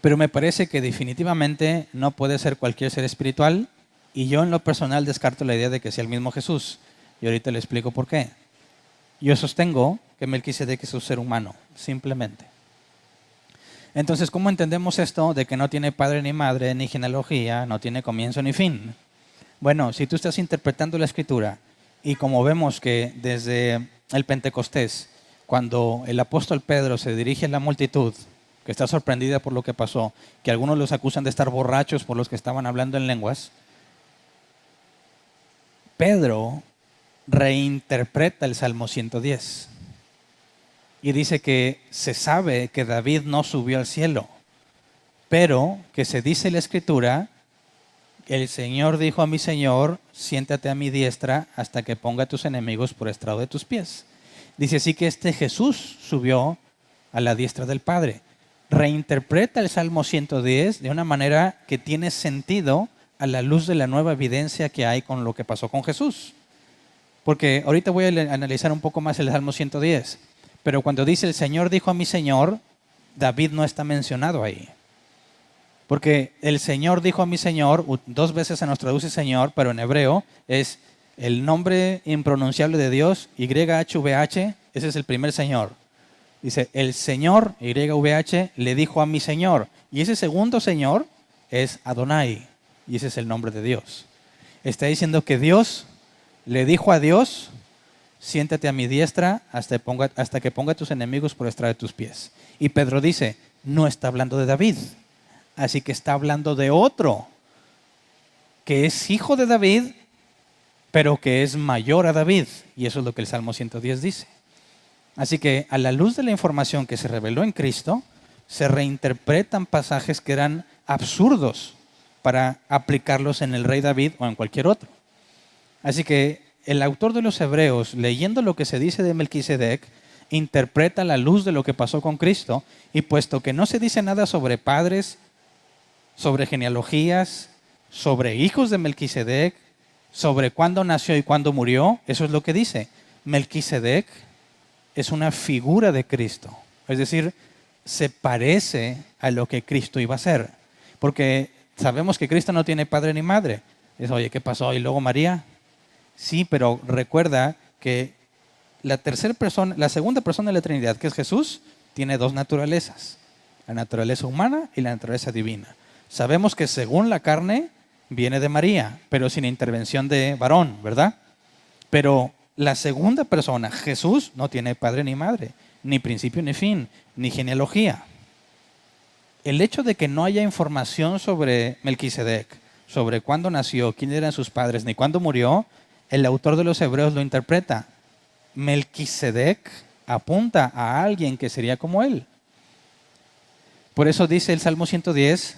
Pero me parece que definitivamente no puede ser cualquier ser espiritual, y yo en lo personal descarto la idea de que sea el mismo Jesús. Y ahorita le explico por qué. Yo sostengo que Melquisedec es un ser humano, simplemente. Entonces, ¿cómo entendemos esto de que no tiene padre ni madre, ni genealogía, no tiene comienzo ni fin? Bueno, si tú estás interpretando la Escritura, y como vemos que desde el Pentecostés, cuando el apóstol Pedro se dirige a la multitud, que está sorprendida por lo que pasó, que algunos los acusan de estar borrachos por los que estaban hablando en lenguas, Pedro reinterpreta el Salmo 110 y dice que se sabe que David no subió al cielo, pero que se dice en la Escritura, el Señor dijo a mi Señor, siéntate a mi diestra hasta que ponga a tus enemigos por estrado de tus pies. Dice así que este Jesús subió a la diestra del Padre. Reinterpreta el Salmo 110 de una manera que tiene sentido a la luz de la nueva evidencia que hay con lo que pasó con Jesús. Porque ahorita voy a analizar un poco más el Salmo 110. Pero cuando dice el Señor dijo a mi Señor, David no está mencionado ahí. Porque el Señor dijo a mi Señor, 2 veces se nos traduce Señor, pero en hebreo es El nombre impronunciable de Dios, YHVH, ese es el primer Señor. Dice, el Señor, YVH, le dijo a mi Señor. Y ese segundo Señor es Adonai. Y ese es el nombre de Dios. Está diciendo que Dios le dijo a Dios, siéntate a mi diestra hasta que ponga a tus enemigos por estrado de tus pies. Y Pedro dice, no está hablando de David. Así que está hablando de otro, que es hijo de David, pero que es mayor a David. Y eso es lo que el Salmo 110 dice. Así que a la luz de la información que se reveló en Cristo, se reinterpretan pasajes que eran absurdos para aplicarlos en el rey David o en cualquier otro. Así que el autor de los Hebreos, leyendo lo que se dice de Melquisedec, interpreta a la luz de lo que pasó con Cristo, y puesto que no se dice nada sobre padres, sobre genealogías, sobre hijos de Melquisedec, sobre cuándo nació y cuándo murió, eso es lo que dice. Melquisedec es una figura de Cristo. Es decir, se parece a lo que Cristo iba a ser. Porque sabemos que Cristo no tiene padre ni madre. Dice, oye, ¿qué pasó? ¿Y luego María? Sí, pero recuerda que la segunda persona de la Trinidad, que es Jesús, tiene dos naturalezas. La naturaleza humana y la naturaleza divina. Sabemos que según la carne viene de María, pero sin intervención de varón, ¿verdad? Pero la segunda persona, Jesús, no tiene padre ni madre, ni principio ni fin, ni genealogía. El hecho de que no haya información sobre Melquisedec, sobre cuándo nació, quién eran sus padres, ni cuándo murió, el autor de los Hebreos lo interpreta. Melquisedec apunta a alguien que sería como él. Por eso dice el Salmo 110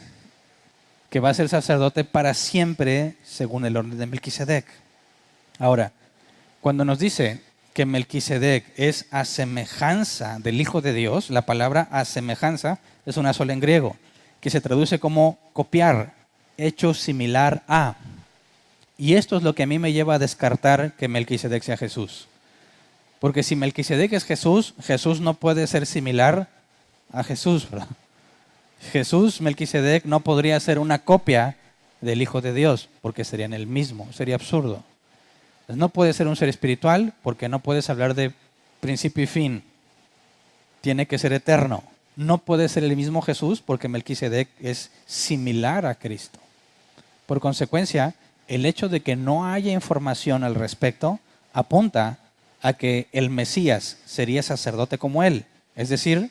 que va a ser sacerdote para siempre según el orden de Melquisedec. Ahora, cuando nos dice que Melquisedec es a semejanza del Hijo de Dios, la palabra a semejanza es una sola en griego, que se traduce como copiar, hecho similar a. Y esto es lo que a mí me lleva a descartar que Melquisedec sea Jesús. Porque si Melquisedec es Jesús, Jesús no puede ser similar a Jesús, ¿verdad? Melquisedec no podría ser una copia del Hijo de Dios, porque serían el mismo, sería absurdo. Entonces, no puede ser un ser espiritual, porque no puedes hablar de principio y fin. Tiene que ser eterno. No puede ser el mismo Jesús, porque Melquisedec es similar a Cristo. Por consecuencia, el hecho de que no haya información al respecto apunta a que el Mesías sería sacerdote como él, es decir,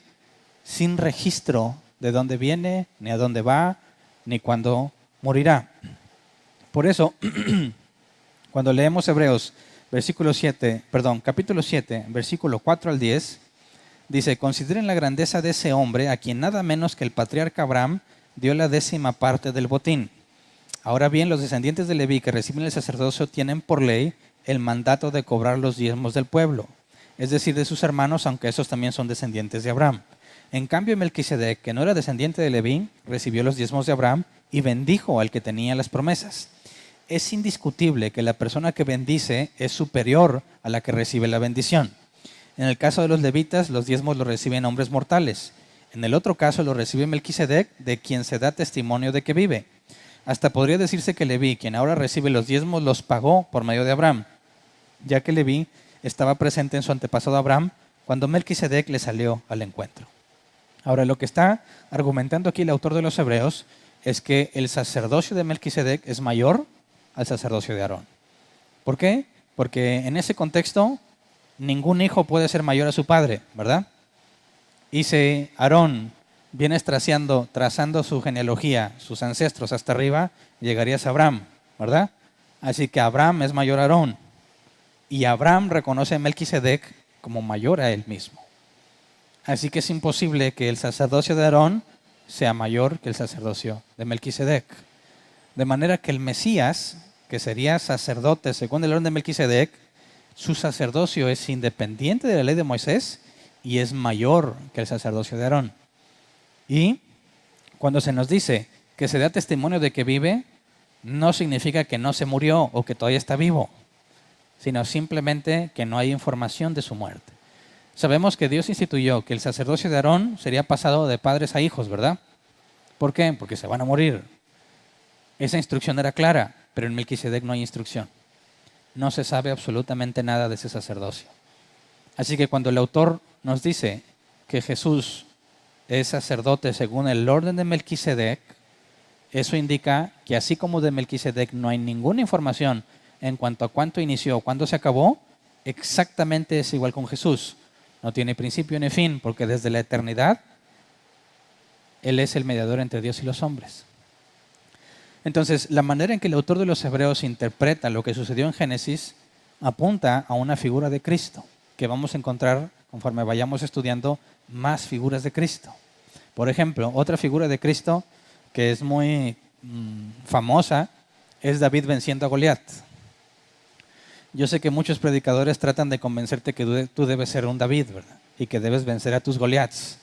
sin registro de dónde viene, ni a dónde va, ni cuándo morirá. Por eso, cuando leemos Hebreos capítulo 7, versículo 4 al 10, dice, consideren la grandeza de ese hombre a quien nada menos que el patriarca Abraham dio la 10ª parte del botín. Ahora bien, los descendientes de Leví que reciben el sacerdocio tienen por ley el mandato de cobrar los diezmos del pueblo, es decir, de sus hermanos, aunque esos también son descendientes de Abraham. En cambio, Melquisedec, que no era descendiente de Leví, recibió los diezmos de Abraham y bendijo al que tenía las promesas. Es indiscutible que la persona que bendice es superior a la que recibe la bendición. En el caso de los levitas, los diezmos los reciben hombres mortales. En el otro caso, lo recibe Melquisedec, de quien se da testimonio de que vive. Hasta podría decirse que Leví, quien ahora recibe los diezmos, los pagó por medio de Abraham, ya que Leví estaba presente en su antepasado Abraham cuando Melquisedec le salió al encuentro. Ahora, lo que está argumentando aquí el autor de los Hebreos es que el sacerdocio de Melquisedec es mayor al sacerdocio de Aarón. ¿Por qué? Porque en ese contexto ningún hijo puede ser mayor a su padre, ¿verdad? Y si Aarón vienes trazando su genealogía, sus ancestros hasta arriba, llegarías a Abraham, ¿verdad? Así que Abraham es mayor a Aarón. Y Abraham reconoce a Melquisedec como mayor a él mismo. Así que es imposible que el sacerdocio de Aarón sea mayor que el sacerdocio de Melquisedec. De manera que el Mesías, que sería sacerdote según el orden de Melquisedec, su sacerdocio es independiente de la ley de Moisés y es mayor que el sacerdocio de Aarón. Y cuando se nos dice que se da testimonio de que vive, no significa que no se murió o que todavía está vivo, sino simplemente que no hay información de su muerte. Sabemos que Dios instituyó que el sacerdocio de Aarón sería pasado de padres a hijos, ¿verdad? ¿Por qué? Porque se van a morir. Esa instrucción era clara, pero en Melquisedec no hay instrucción. no se sabe absolutamente nada de ese sacerdocio. Así que cuando el autor nos dice que Jesús es sacerdote según el orden de Melquisedec, eso indica que así como de Melquisedec no hay ninguna información en cuanto a cuánto inició o cuándo se acabó, exactamente es igual con Jesús. No tiene principio ni fin, porque desde la eternidad Él es el mediador entre Dios y los hombres. Entonces, la manera en que el autor de los Hebreos interpreta lo que sucedió en Génesis apunta a una figura de Cristo, que vamos a encontrar conforme vayamos estudiando más figuras de Cristo. Por ejemplo, otra figura de Cristo que es muy famosa es David venciendo a Goliat. Yo sé que muchos predicadores tratan de convencerte que tú debes ser un David, ¿verdad? Y que debes vencer a tus Goliats.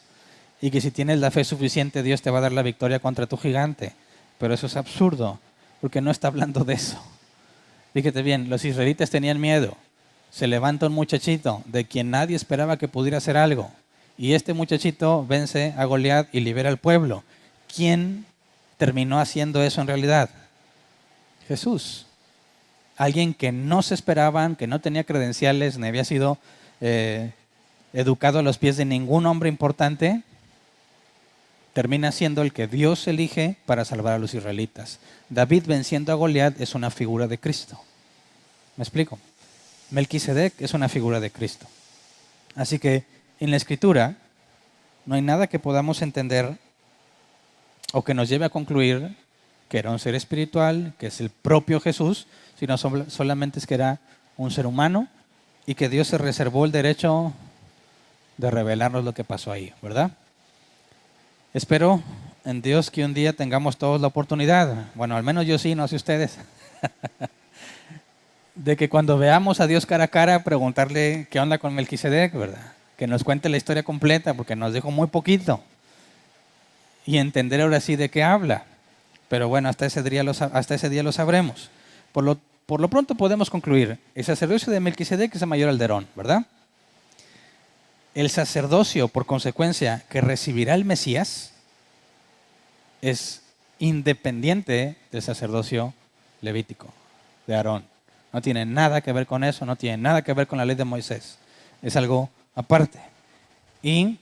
Y que si tienes la fe suficiente, Dios te va a dar la victoria contra tu gigante. Pero eso es absurdo, porque no está hablando de eso. Fíjate bien, los israelitas tenían miedo. Se levanta un muchachito de quien nadie esperaba que pudiera hacer algo. Y este muchachito vence a Goliat y libera al pueblo. ¿Quién terminó haciendo eso en realidad? Jesús. Alguien que no se esperaban, que no tenía credenciales, ni había sido educado a los pies de ningún hombre importante, termina siendo el que Dios elige para salvar a los israelitas. David venciendo a Goliat es una figura de Cristo. ¿Me explico? Melquisedec es una figura de Cristo. Así que en la Escritura no hay nada que podamos entender o que nos lleve a concluir que era un ser espiritual, que es el propio Jesús, sino solamente es que era un ser humano y que Dios se reservó el derecho de revelarnos lo que pasó ahí, ¿verdad? Espero en Dios que un día tengamos todos la oportunidad, bueno, al menos yo sí, no sé ustedes, de que cuando veamos a Dios cara a cara, preguntarle qué onda con Melquisedec, ¿verdad? Que nos cuente la historia completa, porque nos dejó muy poquito. Y entender ahora sí de qué habla. Pero bueno, hasta ese día lo sabremos. Por lo pronto podemos concluir, el sacerdocio de Melquisedec es el mayor alderón, ¿verdad? El sacerdocio, por consecuencia, que recibirá el Mesías, es independiente del sacerdocio levítico, de Aarón. No tiene nada que ver con eso, no tiene nada que ver con la ley de Moisés. Es algo aparte. Y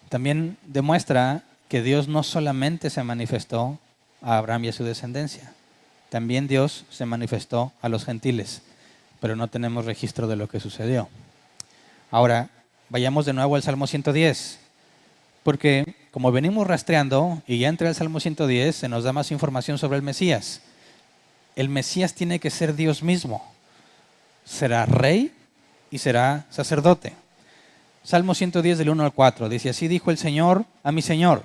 también demuestra que Dios no solamente se manifestó a Abraham y a su descendencia, también Dios se manifestó a los gentiles, pero no tenemos registro de lo que sucedió. Ahora, vayamos de nuevo al Salmo 110, porque como venimos rastreando, y ya entre el Salmo 110 se nos da más información sobre el Mesías. El Mesías tiene que ser Dios mismo. Será rey y será sacerdote. Salmo 110 del 1 al 4 dice, así dijo el Señor a mi Señor,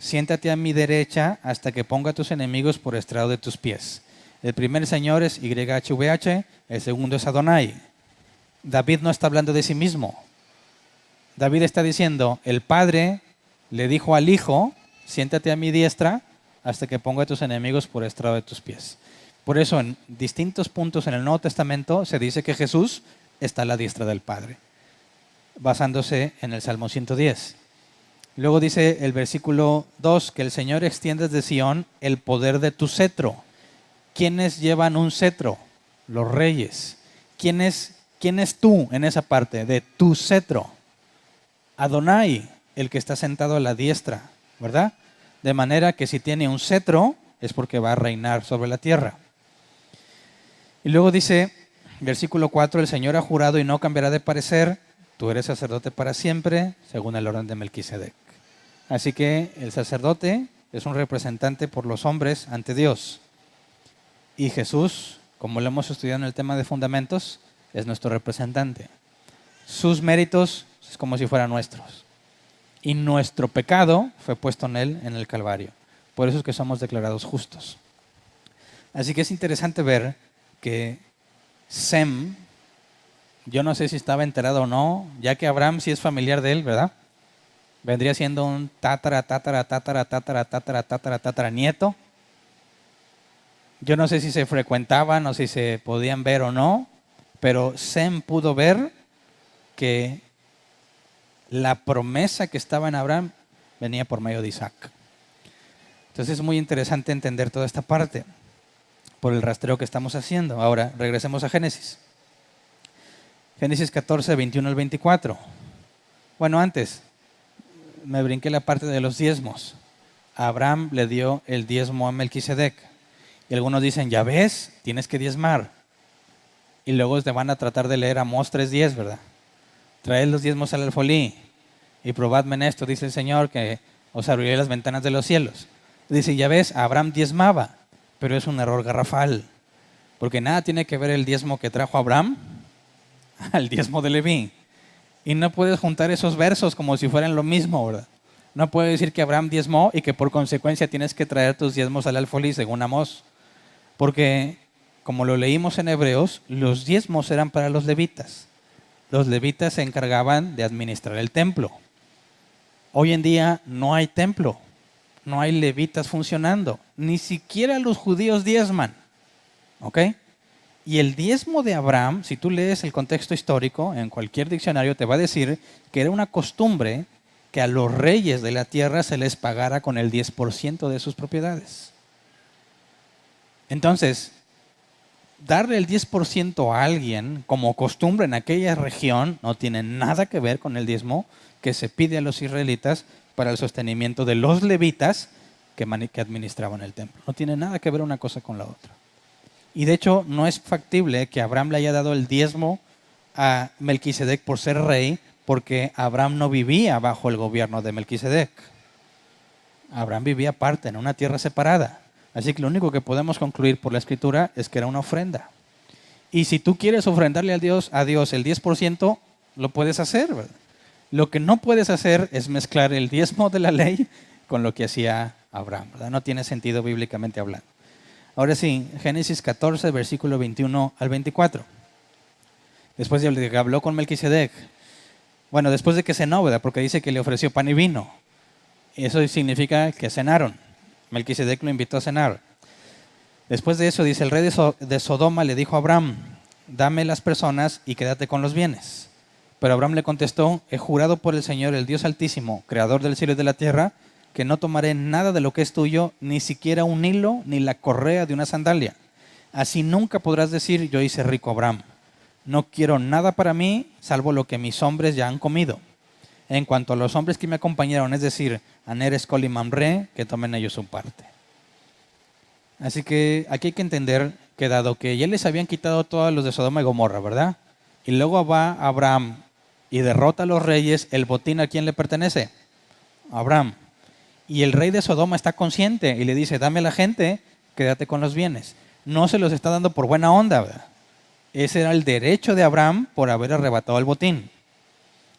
siéntate a mi derecha hasta que ponga a tus enemigos por estrado de tus pies. El primer Señor es YHVH, el segundo es Adonai. David no está hablando de sí mismo. David está diciendo, el Padre le dijo al Hijo, siéntate a mi diestra hasta que ponga a tus enemigos por estrado de tus pies. Por eso en distintos puntos en el Nuevo Testamento se dice que Jesús está a la diestra del Padre, basándose en el Salmo 110. Luego dice el versículo 2 que el Señor extiende desde Sión el poder de tu cetro. ¿Quiénes llevan un cetro? Los reyes. ¿Quién es tú en esa parte de tu cetro? Adonai, el que está sentado a la diestra, ¿verdad? De manera que si tiene un cetro es porque va a reinar sobre la tierra. Y luego dice, versículo 4, el Señor ha jurado y no cambiará de parecer, tú eres sacerdote para siempre, según el orden de Melquisedec. Así que el sacerdote es un representante por los hombres ante Dios. Y Jesús, como lo hemos estudiado en el tema de fundamentos, es nuestro representante. Sus méritos es como si fueran nuestros. Y nuestro pecado fue puesto en Él en el Calvario. Por eso es que somos declarados justos. Así que es interesante ver que Sem, yo no sé si estaba enterado o no, ya que Abraham sí es familiar de él, ¿verdad? Vendría siendo un tatara nieto. Yo no sé si se frecuentaban o si se podían ver o no, pero Sem pudo ver que la promesa que estaba en Abraham venía por medio de Isaac. Entonces es muy interesante entender toda esta parte. por el rastreo que estamos haciendo. Ahora, regresemos a Génesis. Génesis 14, 21 al 24. Bueno, antes, me brinqué la parte de los diezmos. Abraham le dio el diezmo a Melquisedec. Y algunos dicen, ya ves, tienes que diezmar. Y luego te van a tratar de leer Amós 3:10, ¿verdad? Traed los diezmos al alfolí y probadme en esto, dice el Señor, que os abriré las ventanas de los cielos. Dice, ya ves, Abraham diezmaba, pero es un error garrafal. Porque nada tiene que ver el diezmo que trajo Abraham al diezmo de Leví. Y no puedes juntar esos versos como si fueran lo mismo, ¿verdad? No puedes decir que Abraham diezmó y que por consecuencia tienes que traer tus diezmos al alfolí, según Amós. Porque, como lo leímos en Hebreos, los diezmos eran para los levitas. Los levitas se encargaban de administrar el templo. Hoy en día no hay templo, no hay levitas funcionando. Ni siquiera los judíos diezman. ¿Ok? Y el diezmo de Abraham, si tú lees el contexto histórico, en cualquier diccionario te va a decir que era una costumbre que a los reyes de la tierra se les pagara con el 10% de sus propiedades. Entonces, darle el 10% a alguien como costumbre en aquella región no tiene nada que ver con el diezmo que se pide a los israelitas para el sostenimiento de los levitas que administraban el templo. No tiene nada que ver una cosa con la otra. Y de hecho no es factible que Abraham le haya dado el diezmo a Melquisedec por ser rey, porque Abraham no vivía bajo el gobierno de Melquisedec. Abraham vivía aparte, en una tierra separada. Así que lo único que podemos concluir por la Escritura es que era una ofrenda. Y si tú quieres ofrendarle a Dios el 10%, lo puedes hacer, ¿verdad? Lo que no puedes hacer es mezclar el diezmo de la ley con lo que hacía Abraham, ¿verdad? No tiene sentido bíblicamente hablando. Ahora sí, Génesis 14, versículo 21 al 24. Después de que habló con Melquisedec. Bueno, después de que cenó, ¿verdad? Porque dice que le ofreció pan y vino. Eso significa que cenaron. Melquisedec lo invitó a cenar. Después de eso, dice, el rey de Sodoma le dijo a Abraham, dame las personas y quédate con los bienes. Pero Abraham le contestó, he jurado por el Señor, el Dios Altísimo, creador del cielo y de la tierra, que no tomaré nada de lo que es tuyo, ni siquiera un hilo, ni la correa de una sandalia. Así nunca podrás decir, yo hice rico a Abraham. No quiero nada para mí, salvo lo que mis hombres ya han comido. En cuanto a los hombres que me acompañaron, es decir, Aner, Escol y Mamre, que tomen ellos su parte. Así que aquí hay que entender que dado que ya les habían quitado todos los de Sodoma y Gomorra, ¿verdad? Y luego va Abraham y derrota a los reyes, el botín, ¿a quién le pertenece? A Abraham. Y el rey de Sodoma está consciente y le dice, dame la gente, quédate con los bienes. No se los está dando por buena onda, ¿verdad? Ese era el derecho de Abraham por haber arrebatado el botín.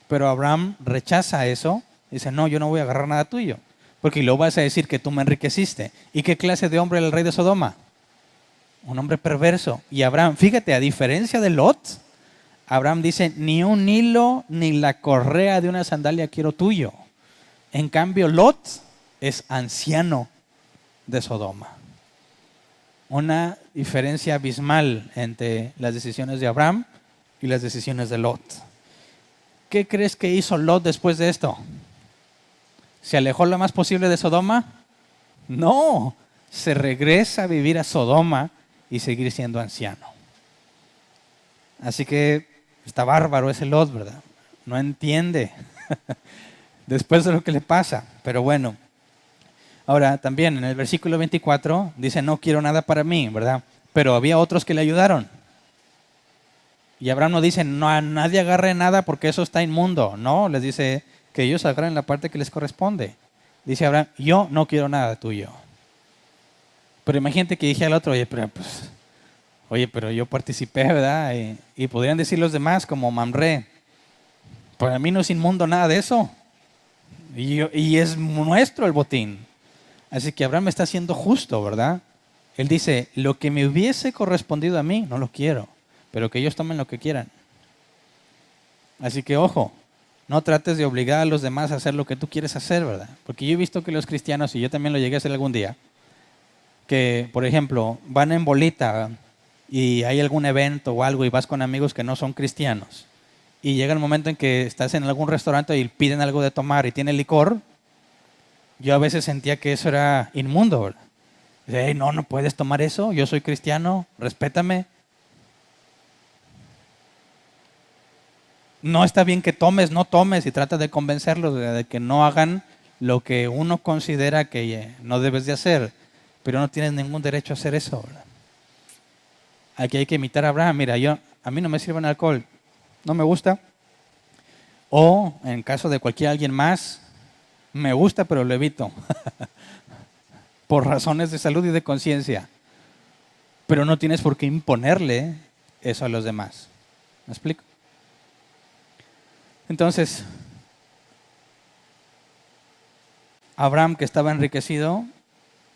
Pero Abraham rechaza eso, dice, no, yo no voy a agarrar nada tuyo, porque luego vas a decir que tú me enriqueciste. ¿Y qué clase de hombre era el rey de Sodoma? Un hombre perverso. Y Abraham, fíjate, a diferencia de Lot, Abraham dice, ni un hilo ni la correa de una sandalia quiero tuyo. En cambio, Lot es anciano de Sodoma. Una diferencia abismal entre las decisiones de Abraham y las decisiones de Lot. ¿Qué crees que hizo Lot después de esto? ¿Se alejó lo más posible de Sodoma? No, se regresa a vivir a Sodoma y seguir siendo anciano. Así que está bárbaro ese Lot, ¿verdad? No entiende después de lo que le pasa, pero bueno. Ahora también en el versículo 24 dice, no quiero nada para mí, ¿verdad? Pero había otros que le ayudaron. Y Abraham no dice, no, a nadie agarre nada porque eso está inmundo. No, les dice que ellos agarren la parte que les corresponde. Dice Abraham, yo no quiero nada tuyo. Pero imagínate que dije al otro, pero yo participé, ¿verdad? Y podrían decir los demás como Mamre, para mí no es inmundo nada de eso. Y es nuestro el botín. Así que Abraham está siendo justo, ¿verdad? Él dice, lo que me hubiese correspondido a mí, no lo quiero, pero que ellos tomen lo que quieran. Así que ojo, no trates de obligar a los demás a hacer lo que tú quieres hacer, ¿verdad? Porque yo he visto que los cristianos, y yo también lo llegué a hacer algún día, que, por ejemplo, van en bolita y hay algún evento o algo y vas con amigos que no son cristianos y llega el momento en que estás en algún restaurante y piden algo de tomar y tiene licor. Yo a veces sentía que eso era inmundo, ¿verdad? Dice, "Hey, no puedes tomar eso, yo soy cristiano, respétame. No está bien que tomes, no tomes", y trata de convencerlos de que no hagan lo que uno considera que no debes de hacer, pero no tienes ningún derecho a hacer eso, ¿verdad? Aquí hay que imitar a Abraham. Mira, a mí no me sirve el alcohol, no me gusta. O en caso de cualquier alguien más, me gusta pero lo evito por razones de salud y de conciencia. Pero no tienes por qué imponerle eso a los demás. ¿Me explico? Entonces, Abraham, que estaba enriquecido,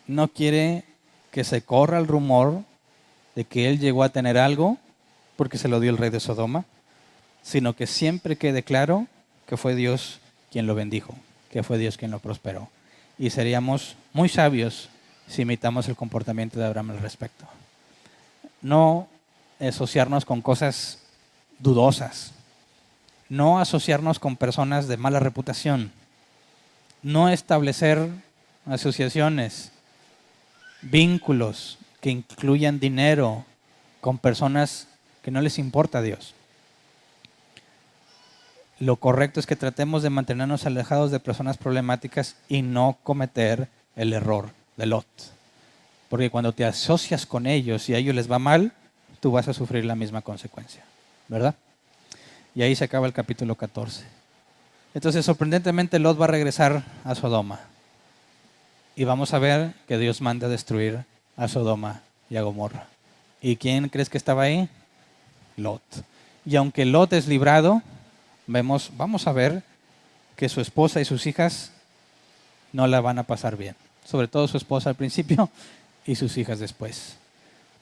no quiere que se corra el rumor de que él llegó a tener algo porque se lo dio el rey de Sodoma, sino que siempre quede claro que fue Dios quien lo bendijo, que fue Dios quien lo prosperó. Y seríamos muy sabios si imitamos el comportamiento de Abraham al respecto. No asociarnos con cosas dudosas, no asociarnos con personas de mala reputación, no establecer asociaciones, vínculos que incluyan dinero con personas que no les importa a Dios. Lo correcto es que tratemos de mantenernos alejados de personas problemáticas y no cometer el error de Lot. Porque cuando te asocias con ellos y a ellos les va mal, tú vas a sufrir la misma consecuencia, ¿verdad? Y ahí se acaba el capítulo 14. Entonces, sorprendentemente, Lot va a regresar a Sodoma. Y vamos a ver que Dios manda a destruir a Sodoma y a Gomorra. ¿Y quién crees que estaba ahí? Lot. Y aunque Lot es librado, vamos a ver que su esposa y sus hijas no la van a pasar bien. Sobre todo su esposa al principio y sus hijas después.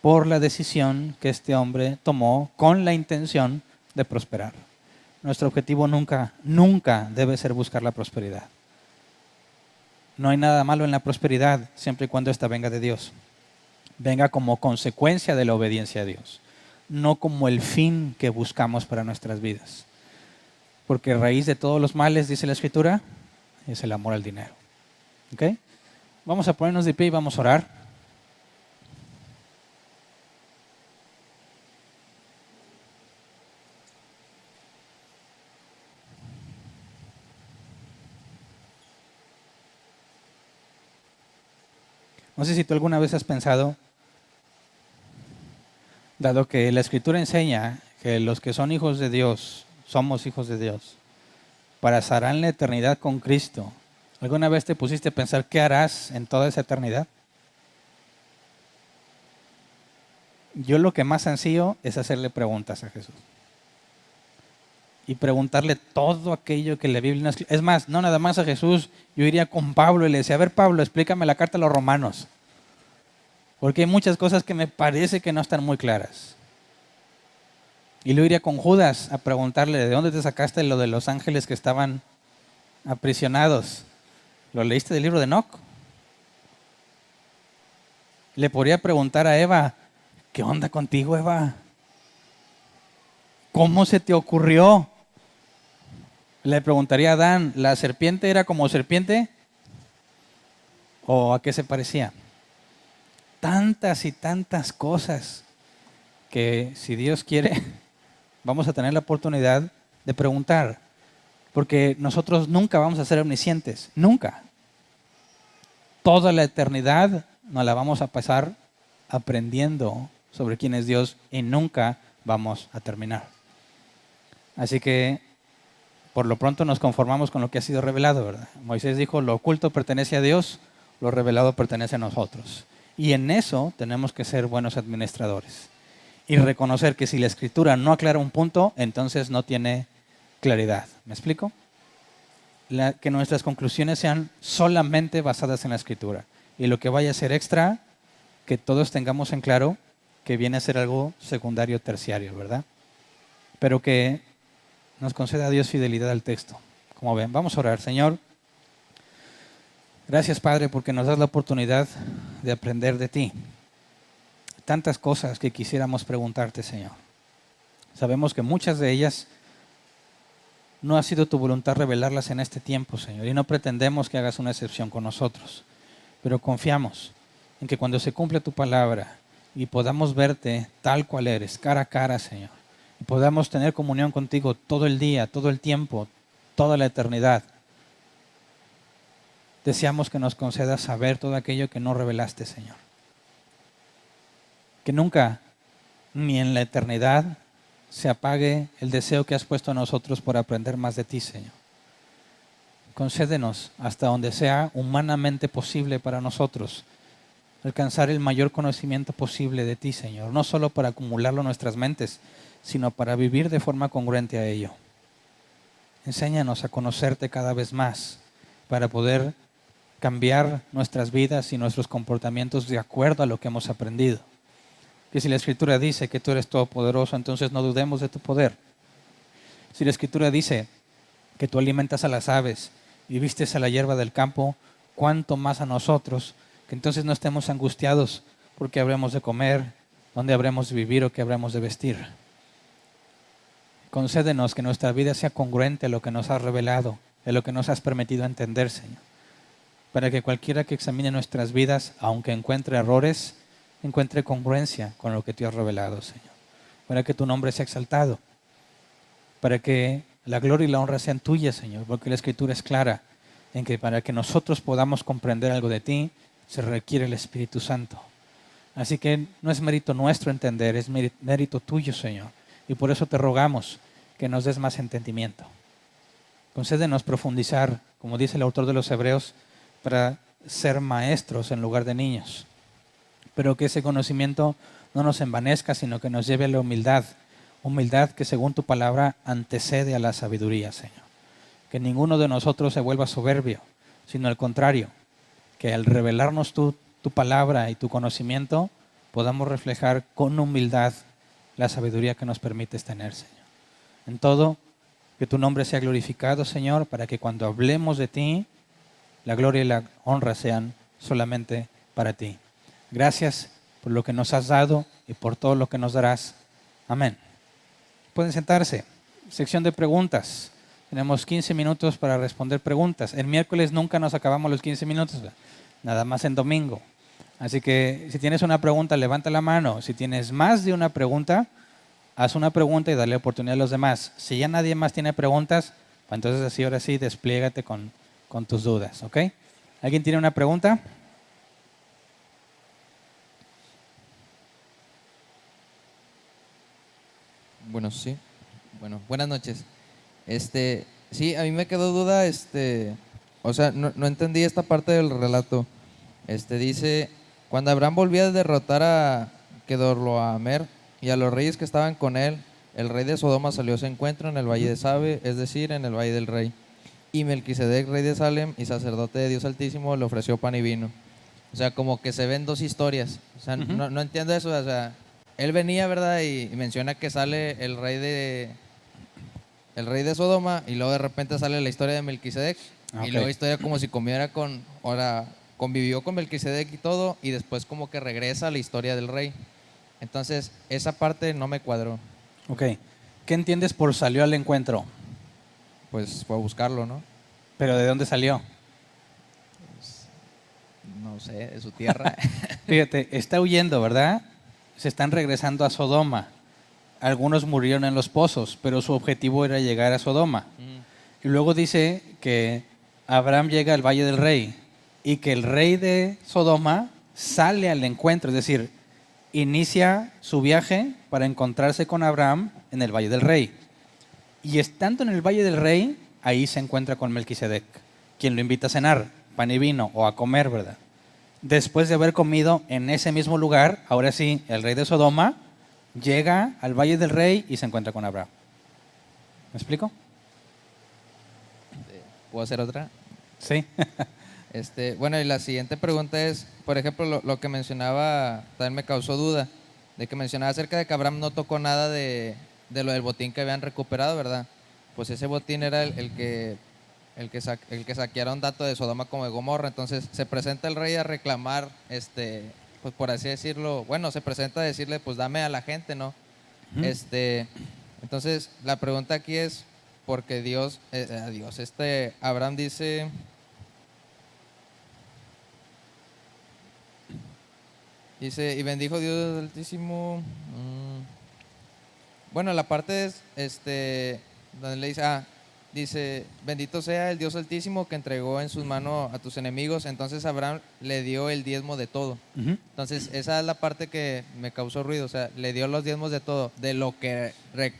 Por la decisión que este hombre tomó con la intención de prosperar. Nuestro objetivo nunca debe ser buscar la prosperidad. No hay nada malo en la prosperidad siempre y cuando ésta venga de Dios. Venga como consecuencia de la obediencia a Dios, no como el fin que buscamos para nuestras vidas. Porque raíz de todos los males, dice la Escritura, es el amor al dinero. ¿Ok? Vamos a ponernos de pie y vamos a orar. No sé si tú alguna vez has pensado, dado que la Escritura enseña que los que son hijos de Dios, somos hijos de Dios, pasarán la eternidad con Cristo. ¿Alguna vez te pusiste a pensar qué harás en toda esa eternidad? Yo lo que más ansío es hacerle preguntas a Jesús. Y preguntarle todo aquello que la Biblia nos... Es más, no nada más a Jesús, yo iría con Pablo y le decía, a ver Pablo, explícame la carta a los romanos. Porque hay muchas cosas que me parece que no están muy claras. Y luego iría con Judas a preguntarle, ¿de dónde te sacaste lo de los ángeles que estaban aprisionados? ¿Lo leíste del libro de Enoc? Le podría preguntar a Eva, ¿qué onda contigo, Eva? ¿Cómo se te ocurrió? Le preguntaría a Adán, ¿la serpiente era como serpiente? ¿O a qué se parecía? Tantas y tantas cosas que, si Dios quiere, vamos a tener la oportunidad de preguntar. Porque nosotros nunca vamos a ser omniscientes, nunca. Toda la eternidad nos la vamos a pasar aprendiendo sobre quién es Dios y nunca vamos a terminar. Así que, por lo pronto nos conformamos con lo que ha sido revelado, ¿verdad? Moisés dijo, lo oculto pertenece a Dios, lo revelado pertenece a nosotros. Y en eso tenemos que ser buenos administradores. Y reconocer que si la Escritura no aclara un punto, entonces no tiene claridad. ¿Me explico? Que nuestras conclusiones sean solamente basadas en la Escritura. Y lo que vaya a ser extra, que todos tengamos en claro que viene a ser algo secundario, terciario, ¿verdad? Pero que nos conceda a Dios fidelidad al texto. Como ven, vamos a orar. Señor, gracias Padre porque nos das la oportunidad de aprender de ti. Tantas cosas que quisiéramos preguntarte, Señor. Sabemos que muchas de ellas no ha sido tu voluntad revelarlas en este tiempo, Señor, y no pretendemos que hagas una excepción con nosotros, pero confiamos en que cuando se cumpla tu palabra y podamos verte tal cual eres, cara a cara, Señor, y podamos tener comunión contigo todo el día, todo el tiempo, toda la eternidad, deseamos que nos concedas saber todo aquello que no revelaste, Señor. Que nunca, ni en la eternidad, se apague el deseo que has puesto en nosotros por aprender más de ti, Señor. Concédenos, hasta donde sea humanamente posible para nosotros, alcanzar el mayor conocimiento posible de ti, Señor. No solo para acumularlo en nuestras mentes, sino para vivir de forma congruente a ello. Enséñanos a conocerte cada vez más para poder cambiar nuestras vidas y nuestros comportamientos de acuerdo a lo que hemos aprendido. Que si la Escritura dice que tú eres todopoderoso, entonces no dudemos de tu poder. Si la Escritura dice que tú alimentas a las aves y vistes a la hierba del campo, cuánto más a nosotros, que entonces no estemos angustiados porque habremos de comer, dónde habremos de vivir o qué habremos de vestir. Concédenos que nuestra vida sea congruente a lo que nos has revelado, a lo que nos has permitido entender, Señor. Para que cualquiera que examine nuestras vidas, aunque encuentre errores, encuentre congruencia con lo que te has revelado, Señor. Para que tu nombre sea exaltado. Para que la gloria y la honra sean tuyas, Señor. Porque la Escritura es clara en que para que nosotros podamos comprender algo de ti, se requiere el Espíritu Santo. Así que no es mérito nuestro entender, es mérito tuyo, Señor. Y por eso te rogamos que nos des más entendimiento. Concédenos profundizar, como dice el autor de los Hebreos, para ser maestros en lugar de niños. Pero que ese conocimiento no nos envanezca, sino que nos lleve a la humildad. Humildad que según tu palabra antecede a la sabiduría, Señor. Que ninguno de nosotros se vuelva soberbio, sino al contrario, que al revelarnos tu palabra y tu conocimiento, podamos reflejar con humildad la sabiduría que nos permites tener, Señor. En todo, que tu nombre sea glorificado, Señor, para que cuando hablemos de ti, la gloria y la honra sean solamente para ti. Gracias por lo que nos has dado y por todo lo que nos darás. Amén. Pueden sentarse. Sección de preguntas. Tenemos 15 minutos para responder preguntas. El miércoles nunca nos acabamos los 15 minutos, nada más en domingo. Así que si tienes una pregunta, levanta la mano. Si tienes más de una pregunta, haz una pregunta y dale oportunidad a los demás. Si ya nadie más tiene preguntas, pues entonces así, ahora sí, despliégate con tus dudas, ¿ok? ¿Alguien tiene una pregunta? Bueno, sí. Bueno, buenas noches. Sí, a mí me quedó duda, o sea, no entendí esta parte del relato. Dice, cuando Abraham volvía a derrotar a Kedorlaomer y a los reyes que estaban con él, el rey de Sodoma salió a su encuentro en el valle de Sabe, es decir, en el valle del rey. Y Melquisedec, rey de Salem y sacerdote de Dios Altísimo, le ofreció pan y vino. O sea, como que se ven dos historias. O sea, no entiendo eso. O sea, él venía, ¿verdad? Y menciona que sale el rey de Sodoma y luego de repente sale la historia de Melquisedec. Okay. Y luego historia como si convivió con Melquisedec y todo, y después como que regresa a la historia del rey. Entonces, esa parte no me cuadró. Ok. ¿Qué entiendes por salió al encuentro? Pues fue a buscarlo, ¿no? ¿Pero de dónde salió? Pues, no sé, de su tierra. Fíjate, está huyendo, ¿verdad? Se están regresando a Sodoma. Algunos murieron en los pozos, pero su objetivo era llegar a Sodoma. Y luego dice que Abraham llega al Valle del Rey y que el rey de Sodoma sale al encuentro, es decir, inicia su viaje para encontrarse con Abraham en el Valle del Rey. Y estando en el Valle del Rey, ahí se encuentra con Melquisedec, quien lo invita a cenar, pan y vino, o a comer, ¿verdad? Después de haber comido en ese mismo lugar, ahora sí, el rey de Sodoma llega al Valle del Rey y se encuentra con Abraham. ¿Me explico? ¿Puedo hacer otra? Sí. Bueno, y la siguiente pregunta es, por ejemplo, lo que mencionaba, también me causó duda, de que mencionaba acerca de que Abraham no tocó nada de lo del botín que habían recuperado, ¿verdad? Pues ese botín era el que saquearon dato de Sodoma como de Gomorra. Entonces se presenta el rey a reclamar, pues por así decirlo, bueno, se presenta a decirle, pues dame a la gente, ¿no? Entonces la pregunta aquí es, porque Abraham dice, Dice, y bendijo Dios Altísimo. Bueno, la parte es, donde le dice, dice, bendito sea el Dios Altísimo que entregó en sus manos a tus enemigos. Entonces Abraham le dio el diezmo de todo. Ujú. Entonces, esa es la parte que me causó ruido. O sea, le dio los diezmos de todo, de lo que, Del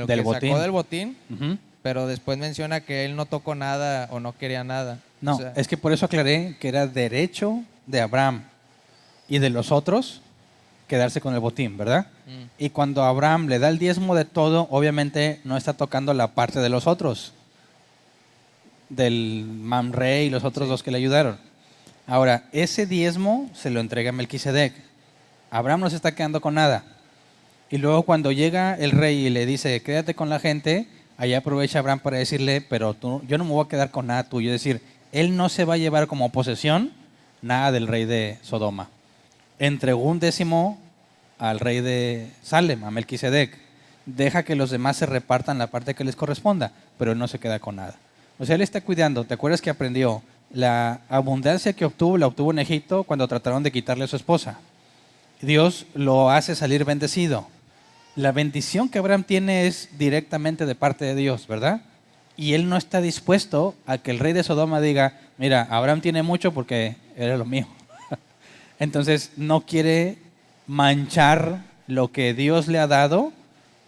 sacó botín. del botín, Ujú. pero después menciona que él no tocó nada o no quería nada. O No, sea, es que por eso aclaré que era derecho de Abraham y de los otros quedarse con el botín, ¿verdad? Y cuando Abraham le da el diezmo de todo, obviamente no está tocando la parte de los otros, del Mamre y los otros Sí. dos que le ayudaron. Ahora, ese diezmo se lo entrega a Melquisedec. Abraham no se está quedando con nada. Y luego cuando llega el rey y le dice, quédate con la gente, ahí aprovecha Abraham para decirle, pero yo no me voy a quedar con nada tuyo. Es decir, él no se va a llevar como posesión nada del rey de Sodoma. Entregó un décimo al rey de Salem, a Melquisedec. Deja que los demás se repartan la parte que les corresponda, pero él no se queda con nada. O sea, él está cuidando. ¿Te acuerdas que aprendió? La abundancia que obtuvo, la obtuvo en Egipto cuando trataron de quitarle a su esposa. Dios lo hace salir bendecido. La bendición que Abraham tiene es directamente de parte de Dios, ¿verdad? Y él no está dispuesto a que el rey de Sodoma diga, mira, Abraham tiene mucho porque era lo mío. Entonces no quiere manchar lo que Dios le ha dado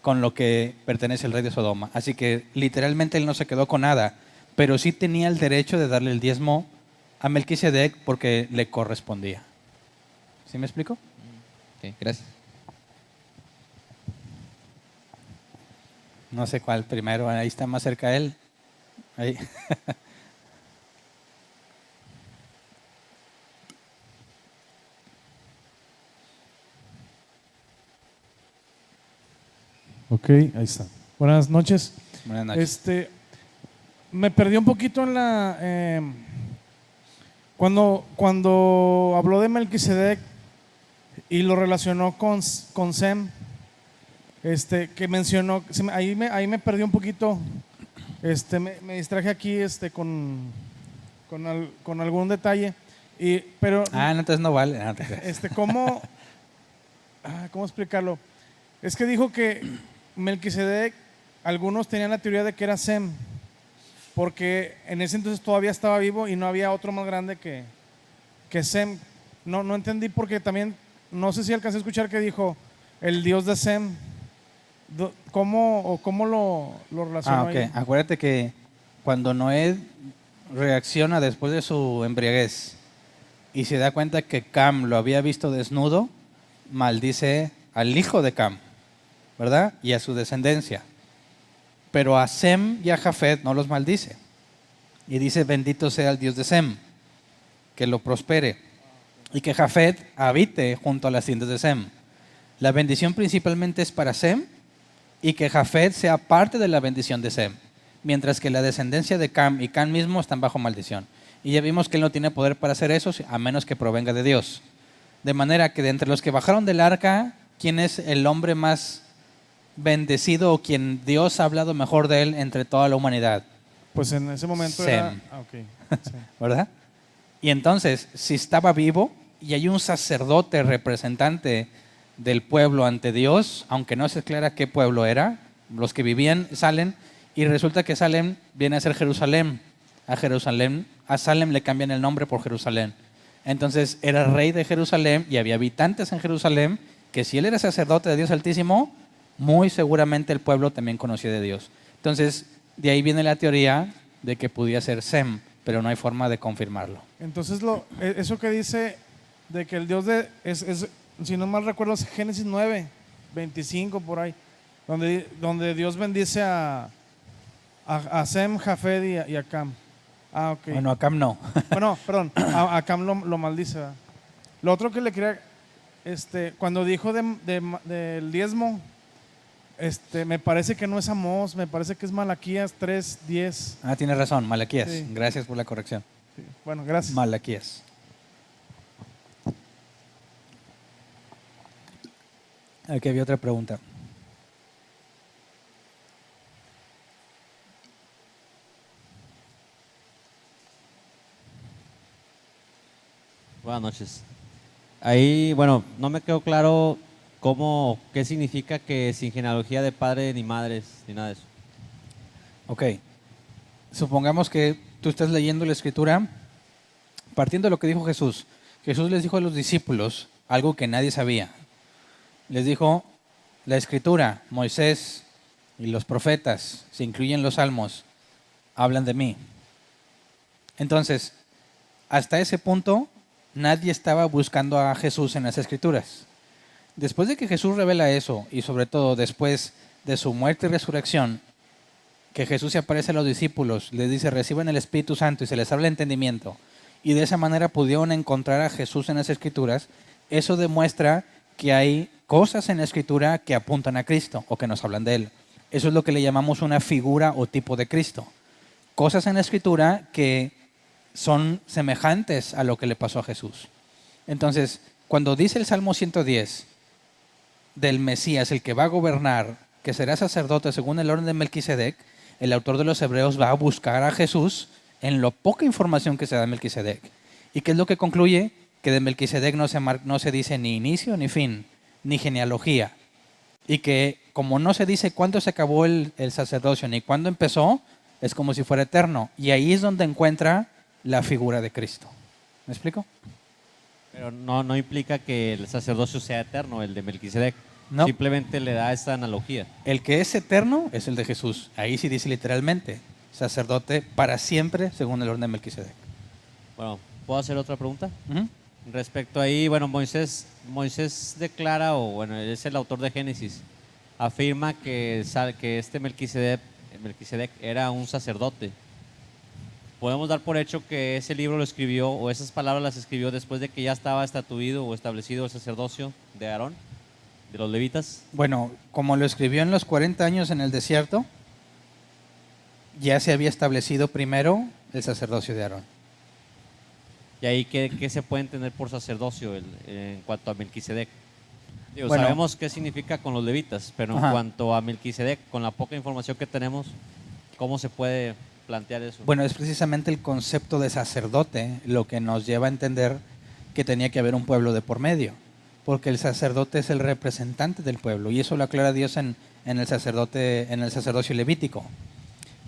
con lo que pertenece al rey de Sodoma. Así que literalmente él no se quedó con nada, pero sí tenía el derecho de darle el diezmo a Melquisedec porque le correspondía. ¿Sí me explico? Ok, gracias. No sé cuál primero, ahí está más cerca él. Ahí. Ok, ahí está. Buenas noches. Buenas noches. Me perdí un poquito en la cuando habló de Melquisedec y lo relacionó con Sem, que mencionó, ahí me perdí un poquito. Me distraje aquí con algún detalle. Pero No, entonces no vale. No, te creas. ¿cómo explicarlo? Es que dijo que Melquisedec, algunos tenían la teoría de que era Sem, porque en ese entonces todavía estaba vivo y no había otro más grande que Sem. No entendí porque también, no sé si alcancé a escuchar que dijo el dios de Sem. ¿Cómo lo relacionó Ok. ahí? Acuérdate que cuando Noé reacciona después de su embriaguez y se da cuenta que Cam lo había visto desnudo, maldice al hijo de Cam, ¿verdad? Y a su descendencia. Pero a Sem y a Jafet no los maldice. Y dice, bendito sea el Dios de Sem, que lo prospere. Y que Jafet habite junto a las tiendas de Sem. La bendición principalmente es para Sem y que Jafet sea parte de la bendición de Sem. Mientras que la descendencia de Cam y Cam mismo están bajo maldición. Y ya vimos que él no tiene poder para hacer eso a menos que provenga de Dios. De manera que de entre los que bajaron del arca, ¿quién es el hombre más bendecido o quien Dios ha hablado mejor de él entre toda la humanidad? Pues en ese momento Sem. era. Ok. Sí. ¿Verdad? Y entonces, si estaba vivo y hay un sacerdote representante del pueblo ante Dios, aunque no se aclara qué pueblo era, los que vivían Salem, y resulta que Salem viene a ser Jerusalén. A Salem le cambian el nombre por Jerusalén. Entonces era rey de Jerusalén y había habitantes en Jerusalén que si él era sacerdote de Dios Altísimo, muy seguramente el pueblo también conocía de Dios. Entonces, de ahí viene la teoría de que podía ser Sem, pero no hay forma de confirmarlo. Entonces, eso que dice de que el Dios si no mal recuerdo, es Génesis 9, 25 por ahí, donde Dios bendice a Sem, Jafet y a Cam. Ok. Bueno, acá no. Bueno, perdón, a Cam lo maldice, ¿verdad? Lo otro que le quería, cuando dijo del diezmo, me parece que no es Amós, me parece que es Malaquías 3:10. Tienes razón, Malaquías. Sí. Gracias por la corrección. Sí. Bueno, gracias. Malaquías. Aquí había otra pregunta. Buenas noches. ahí, bueno, no me quedó claro qué significa que sin genealogía de padre ni madres, ni nada de eso. Ok, supongamos que tú estás leyendo la escritura partiendo de lo que dijo Jesús. Jesús les dijo a los discípulos algo que nadie sabía. Les dijo, la escritura, Moisés y los profetas, se incluyen los salmos, hablan de mí. Entonces, hasta ese punto, nadie estaba buscando a Jesús en las escrituras. Después de que Jesús revela eso, y sobre todo después de su muerte y resurrección, que Jesús se aparece a los discípulos, les dice, reciban el Espíritu Santo y se les habla entendimiento, y de esa manera pudieron encontrar a Jesús en las escrituras, eso demuestra que hay cosas en la escritura que apuntan a Cristo o que nos hablan de Él. Eso es lo que le llamamos una figura o tipo de Cristo. Cosas en la escritura que son semejantes a lo que le pasó a Jesús. Entonces, cuando dice el Salmo 110 del Mesías, el que va a gobernar, que será sacerdote según el orden de Melquisedec, el autor de los Hebreos va a buscar a Jesús en lo poca información que se da de Melquisedec. ¿Y qué es lo que concluye? Que de Melquisedec no se dice ni inicio ni fin, ni genealogía. Y que como no se dice cuándo se acabó el sacerdocio ni cuándo empezó, es como si fuera eterno. Y ahí es donde encuentra la figura de Cristo. ¿Me explico? Pero no implica que el sacerdocio sea eterno, el de Melquisedec. No. Simplemente le da esta analogía. El que es eterno es el de Jesús. Ahí sí dice literalmente, sacerdote para siempre según el orden de Melquisedec. Bueno, ¿puedo hacer otra pregunta? Ujú. Respecto ahí, bueno, Moisés declara, o bueno, es el autor de Génesis, afirma que este Melquisedec era un sacerdote. Podemos dar por hecho que ese libro lo escribió, o esas palabras las escribió después de que ya estaba estatuido o establecido el sacerdocio de Aarón, de los levitas. Bueno, como lo escribió en los 40 años en el desierto, ya se había establecido primero el sacerdocio de Aarón. Y ahí, ¿qué se puede entender por sacerdocio en cuanto a Melquisedec? Digo, Bueno. sabemos qué significa con los levitas, pero Ajá. en cuanto a Melquisedec, con la poca información que tenemos, ¿cómo se puede plantear eso? Bueno, es precisamente el concepto de sacerdote lo que nos lleva a entender que tenía que haber un pueblo de por medio, porque el sacerdote es el representante del pueblo, y eso lo aclara Dios en el sacerdocio levítico,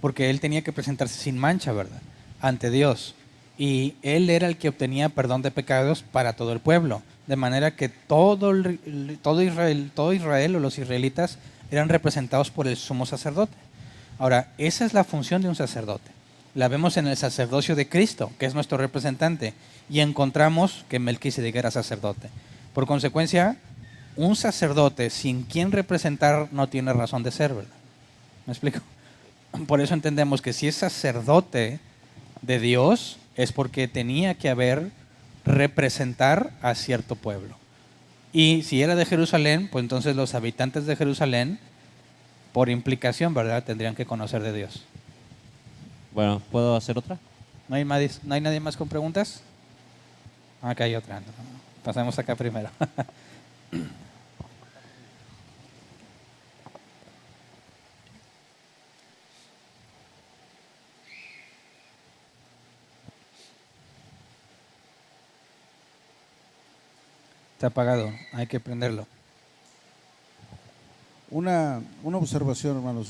porque él tenía que presentarse sin mancha, ¿verdad?, ante Dios, y él era el que obtenía perdón de pecados para todo el pueblo, de manera que todo Israel o los israelitas eran representados por el sumo sacerdote. Ahora, esa es la función de un sacerdote. La vemos en el sacerdocio de Cristo, que es nuestro representante, y encontramos que Melquisedec era sacerdote. Por consecuencia, un sacerdote sin quien representar no tiene razón de ser, ¿verdad? ¿Me explico? Por eso entendemos que si es sacerdote de Dios, es porque tenía que representar a cierto pueblo. Y si era de Jerusalén, pues entonces los habitantes de Jerusalén, por implicación, ¿verdad?, tendrían que conocer de Dios. Bueno, ¿puedo hacer otra? ¿No hay nadie más con preguntas? Acá hay otra. Pasemos acá primero. Está apagado, hay que prenderlo. Una observación, hermanos.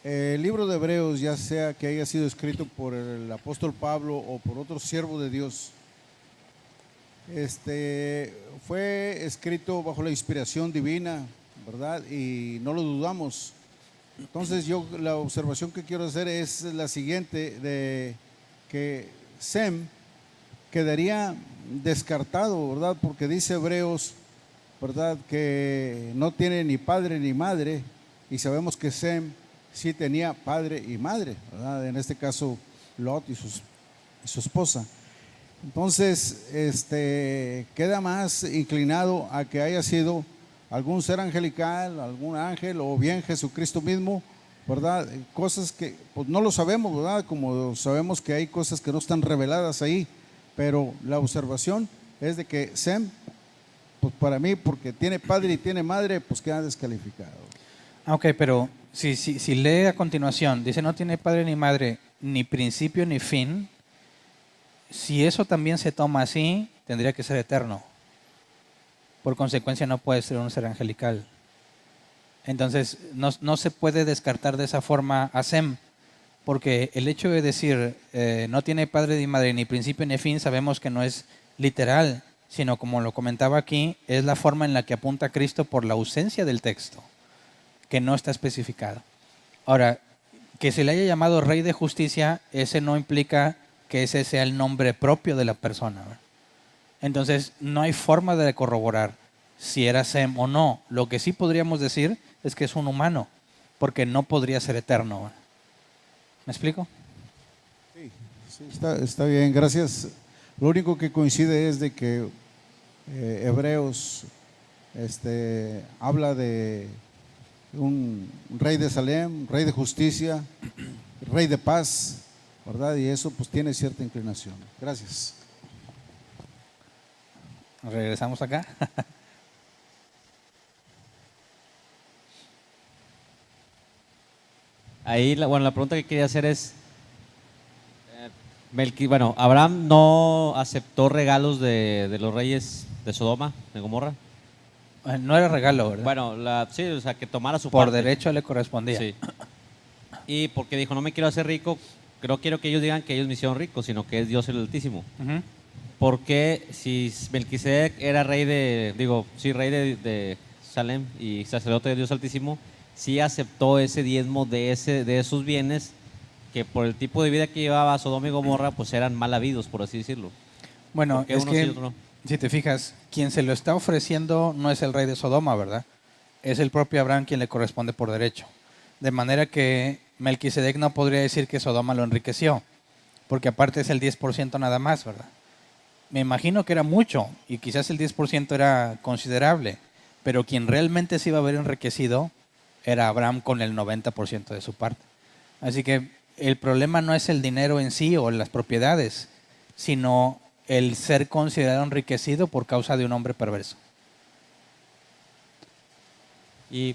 El libro de Hebreos, ya sea que haya sido escrito por el apóstol Pablo o por otro siervo de Dios, fue escrito bajo la inspiración divina, ¿verdad? Y no lo dudamos. Entonces la observación que quiero hacer es la siguiente, de que Sem quedaría descartado, ¿verdad? Porque dice Hebreos, ¿verdad?, que no tiene ni padre ni madre, y sabemos que Sem sí tenía padre y madre, ¿verdad? En este caso Lot y su esposa. Entonces, queda más inclinado a que haya sido algún ser angelical, algún ángel, o bien Jesucristo mismo, ¿verdad? Cosas que pues no lo sabemos, ¿verdad? Como sabemos que hay cosas que no están reveladas ahí, pero la observación es de que Sem, pues para mí, porque tiene padre y tiene madre, pues queda descalificado. Ok, pero si lee a continuación, dice no tiene padre ni madre, ni principio ni fin, si eso también se toma así, tendría que ser eterno. Por consecuencia no puede ser un ser angelical. Entonces no se puede descartar de esa forma a Sem, porque el hecho de decir no tiene padre ni madre, ni principio ni fin, sabemos que no es literal, sino como lo comentaba aquí, es la forma en la que apunta Cristo por la ausencia del texto, que no está especificado. Ahora, que se le haya llamado Rey de Justicia, ese no implica que ese sea el nombre propio de la persona, ¿verdad? Entonces, no hay forma de corroborar si era Sem o no. Lo que sí podríamos decir es que es un humano, porque no podría ser eterno, ¿verdad? ¿Me explico? Sí, está bien, gracias. Lo único que coincide es de que Hebreos habla de un rey de Salem, rey de justicia, rey de paz, ¿verdad? Y eso pues tiene cierta inclinación. Gracias. Regresamos acá. Ahí, bueno, la pregunta que quería hacer es, bueno, Abraham no aceptó regalos de los reyes de Sodoma, de Gomorra. No era regalo, ¿verdad? Bueno, sí, o sea, que tomara su por parte. derecho le correspondía. Sí. Y porque dijo, no me quiero hacer rico, no quiero que ellos digan que ellos me hicieron rico, sino que es Dios el Altísimo. Ujú. Porque si Melquisedec era rey rey de Salem y sacerdote de Dios Altísimo, sí aceptó ese diezmo de esos bienes que por el tipo de vida que llevaba Sodoma y Gomorra, pues eran mal habidos, por así decirlo. Bueno, Porque es uno sí y que otro no. si te fijas, quien se lo está ofreciendo no es el rey de Sodoma, ¿verdad? Es el propio Abraham quien le corresponde por derecho. De manera que Melquisedec no podría decir que Sodoma lo enriqueció, porque aparte es el 10% nada más, ¿verdad? Me imagino que era mucho y quizás el 10% era considerable, pero quien realmente se iba a ver enriquecido era Abraham con el 90% de su parte. Así que el problema no es el dinero en sí o las propiedades, sino el ser considerado enriquecido por causa de un hombre perverso. Y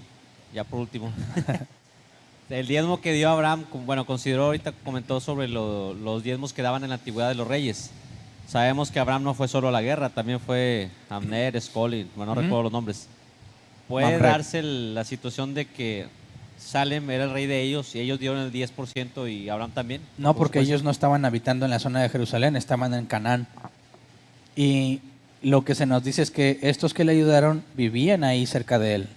ya por último, el diezmo que dio Abraham, bueno, consideró ahorita, comentó sobre los diezmos que daban en la antigüedad de los reyes. Sabemos que Abraham no fue solo a la guerra, también fue Abner, Escol, bueno, no recuerdo los nombres. ¿Puede Mamre. darse la situación de que Salem era el rey de ellos y ellos dieron el 10% y Abraham también? No, porque ellos no estaban habitando en la zona de Jerusalén, estaban en Canaán. Y lo que se nos dice es que estos que le ayudaron vivían ahí cerca de él.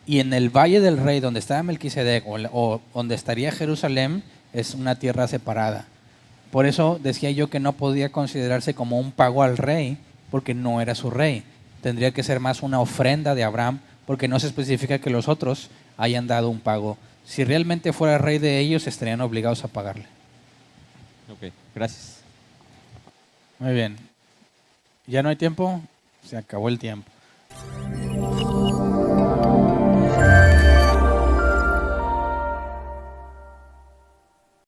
Y en el valle del rey, donde estaba Melquisedec, o donde estaría Jerusalén, es una tierra separada. Por eso decía yo que no podía considerarse como un pago al rey, porque no era su rey. Tendría que ser más una ofrenda de Abraham, porque no se especifica que los otros hayan dado un pago. Si realmente fuera rey de ellos, estarían obligados a pagarle. Ok, gracias. Muy bien. ¿Ya no hay tiempo? Se acabó el tiempo.